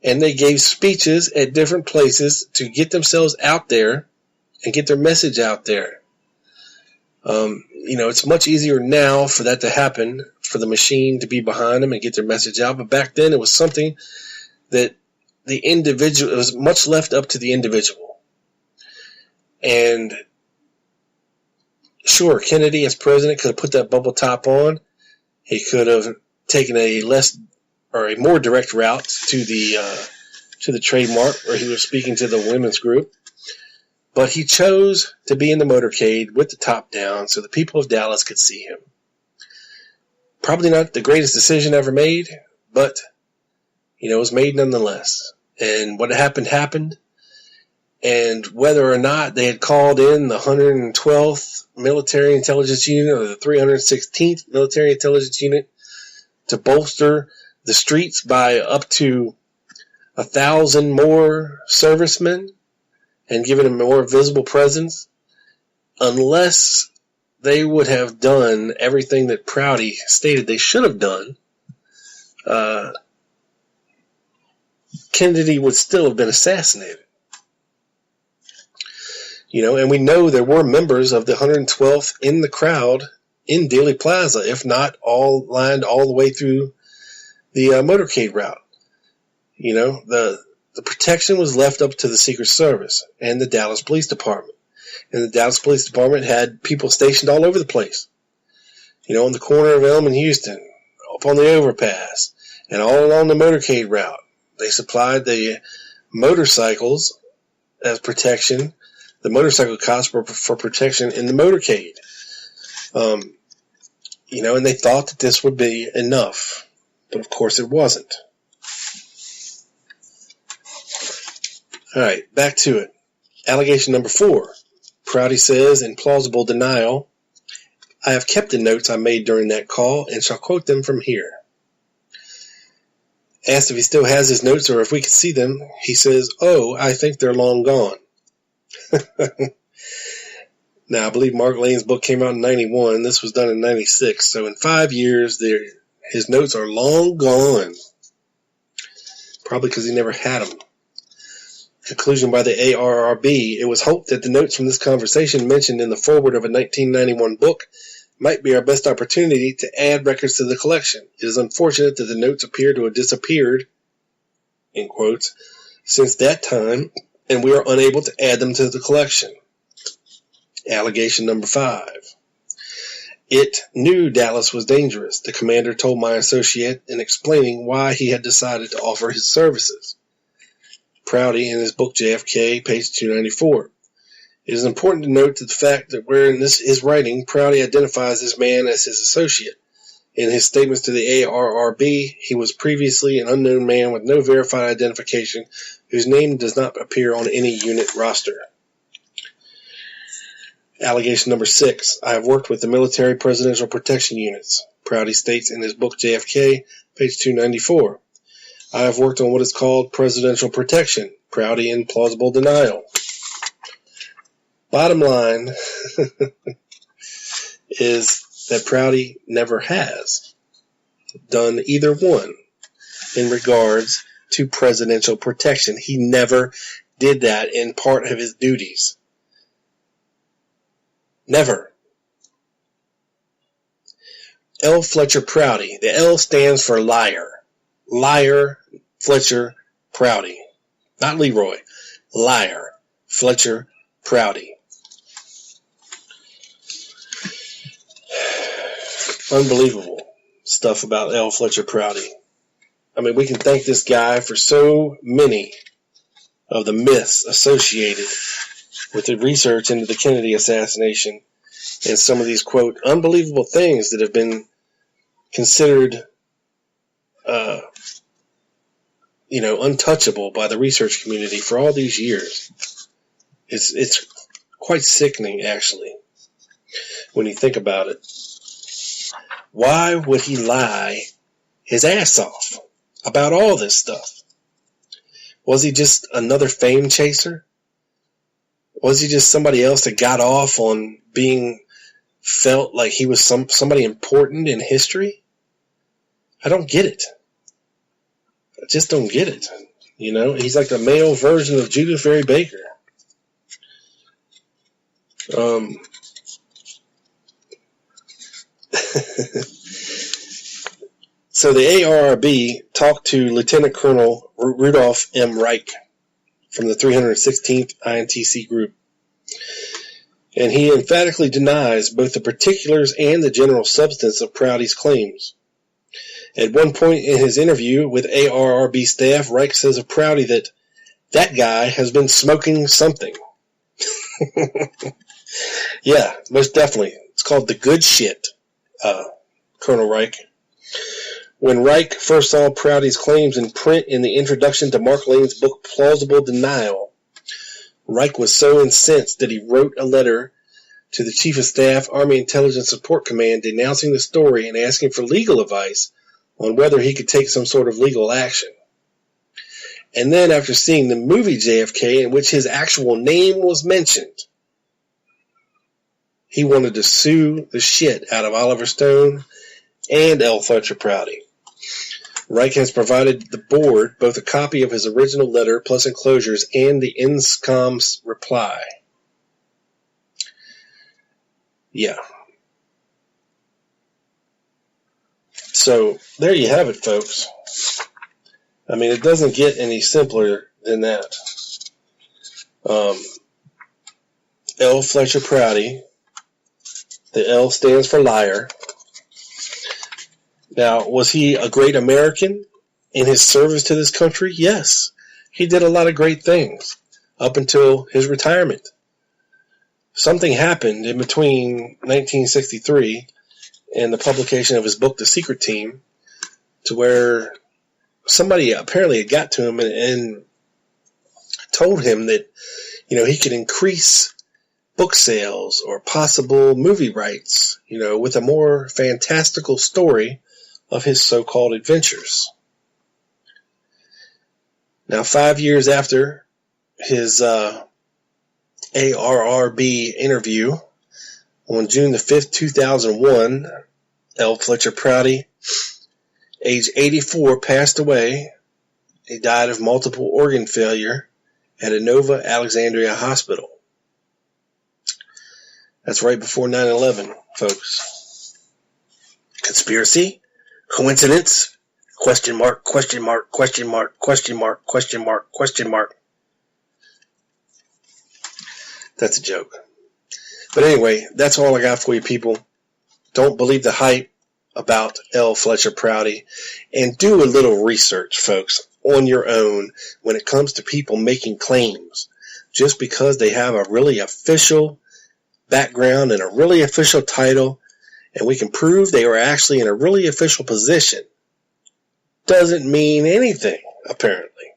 and they gave speeches at different places to get themselves out there and get their message out there. You know, it's much easier now for that to happen, for the machine to be behind them and get their message out. But back then it was something that the individual, it was much left up to the individual. And sure, Kennedy as president could have put that bubble top on. He could have taken a more direct route to the trademark where he was speaking to the women's group. But he chose to be in the motorcade with the top down so the people of Dallas could see him. Probably not the greatest decision ever made, but, you know, it was made nonetheless. And what happened. And whether or not they had called in the 112th Military Intelligence Unit or the 316th Military Intelligence Unit to bolster the streets by up to 1,000 more servicemen and given a more visible presence, unless they would have done everything that Prouty stated they should have done, Kennedy would still have been assassinated. You know, and we know there were members of the 112th in the crowd in Dealey Plaza, if not all lined all the way through the motorcade route. You know, the protection was left up to the Secret Service and the Dallas Police Department. And the Dallas Police Department had people stationed all over the place. You know, on the corner of Elm and Houston, up on the overpass, and all along the motorcade route. They supplied the motorcycles as protection. The motorcycle cops were for protection in the motorcade. You know, and they thought that this would be enough. But of course it wasn't. All right, back to it. Allegation number 4. Prouty says, in plausible denial, I have kept the notes I made during that call and shall quote them from here. Asked if he still has his notes or if we could see them, he says, "Oh, I think they're long gone." Now, I believe Mark Lane's book came out in 91. This was done in 96. So in 5 years, his notes are long gone. Probably because he never had them. Conclusion by the ARRB, it was hoped that the notes from this conversation mentioned in the foreword of a 1991 book might be our best opportunity to add records to the collection. It is unfortunate that the notes appear to have disappeared, in quotes, since that time, and we are unable to add them to the collection. Allegation number 5. It knew Dallas was dangerous, the commander told my associate in explaining why he had decided to offer his services. Prouty in his book JFK, page 294. It is important to note that the fact that wherein this is writing, Prouty identifies this man as his associate. In his statements to the ARRB, he was previously an unknown man with no verified identification, whose name does not appear on any unit roster. Allegation number 6. I have worked with the military presidential protection units. Prouty states in his book JFK, page 294. I have worked on what is called presidential protection. Prouty in plausible denial. Bottom line is that Prouty never has done either one in regards to presidential protection. He never did that in part of his duties. Never. L. Fletcher Prouty. The L stands for liar. Liar Fletcher Prouty. Not Leroy. Liar Fletcher Prouty. Unbelievable stuff about L. Fletcher Prouty. I mean, we can thank this guy for so many of the myths associated with the research into the Kennedy assassination and some of these, quote, unbelievable things that have been considered, untouchable by the research community for all these years. It's quite sickening, actually, when you think about it. Why would he lie his ass off about all this stuff? Was he just another fame chaser? Was he just somebody else that got off on being felt like he was somebody important in history? I don't get it. I just don't get it. He's like the male version of Judith Very Baker. So the ARRB talked to Lieutenant Colonel Rudolph M. Reich from the 316th INTC group, and he emphatically denies both the particulars and the general substance of Prouty's claims. At one point in his interview with ARRB staff, Reich says of Prouty that guy has been smoking something. Yeah, most definitely. It's called the good shit, Colonel Reich. When Reich first saw Prouty's claims in print in the introduction to Mark Lane's book Plausible Denial, Reich was so incensed that he wrote a letter to the Chief of Staff, Army Intelligence Support Command, denouncing the story and asking for legal advice on whether he could take some sort of legal action. And then after seeing the movie JFK, in which his actual name was mentioned, he wanted to sue the shit out of Oliver Stone and L. Fletcher Prouty. Reich has provided the board both a copy of his original letter plus enclosures and the INSCOM's reply. Yeah. So, there you have it, folks. I mean, it doesn't get any simpler than that. L. Fletcher Prouty. The L stands for liar. Now, was he a great American in his service to this country? Yes. He did a lot of great things up until his retirement. Something happened in between 1963 and the publication of his book, The Secret Team, to where somebody apparently had got to him and told him that, he could increase book sales or possible movie rights, with a more fantastical story of his so-called adventures. Now, 5 years after his ARRB interview, on June the 5th, 2001, L. Fletcher Prouty, age 84, passed away. He died of multiple organ failure at Inova Alexandria Hospital. That's right before 9/11, folks. Conspiracy? Coincidence? Question mark, question mark, question mark, question mark, question mark, question mark. That's a joke. But anyway, that's all I got for you people. Don't believe the hype about L. Fletcher Prouty. And do a little research, folks, on your own when it comes to people making claims. Just because they have a really official background and a really official title, and we can prove they were actually in a really official position, doesn't mean anything, apparently.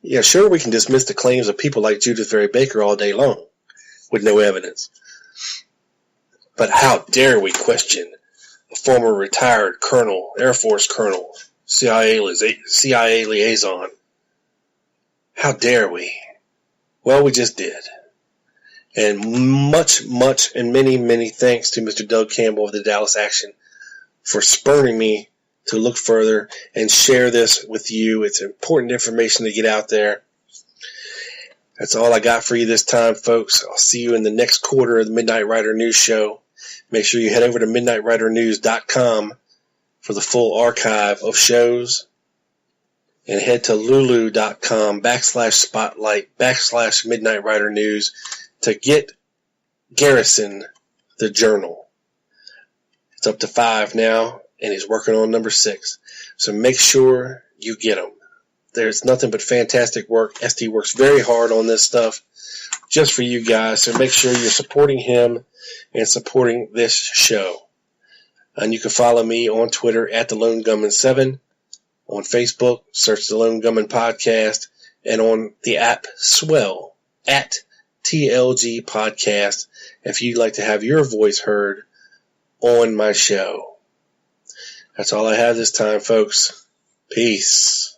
Yeah, sure, we can dismiss the claims of people like Judith Very Baker all day long with no evidence. But how dare we question a former retired colonel, Air Force colonel, CIA liaison? How dare we? Well, we just did. And much, and many thanks to Mr. Doug Campbell of the Dallas Action for spurring me to look further and share this with you. It's important information to get out there. That's all I got for you this time, folks. I'll see you in the next quarter of the Midnight Rider News Show. Make sure you head over to MidnightRiderNews.com for the full archive of shows. And head to lulu.com/spotlight/Midnight Rider News to get Garrison the Journal. It's up to 5 now, and he's working on number 6. So make sure you get them. There's nothing but fantastic work. ST works very hard on this stuff just for you guys. So make sure you're supporting him and supporting this show. And you can follow me on Twitter at The Lone Gunman 7. On Facebook, search The Lone Gunman Podcast. And on the app Swell at TLG Podcast if you'd like to have your voice heard on my show. That's all I have this time, folks. Peace.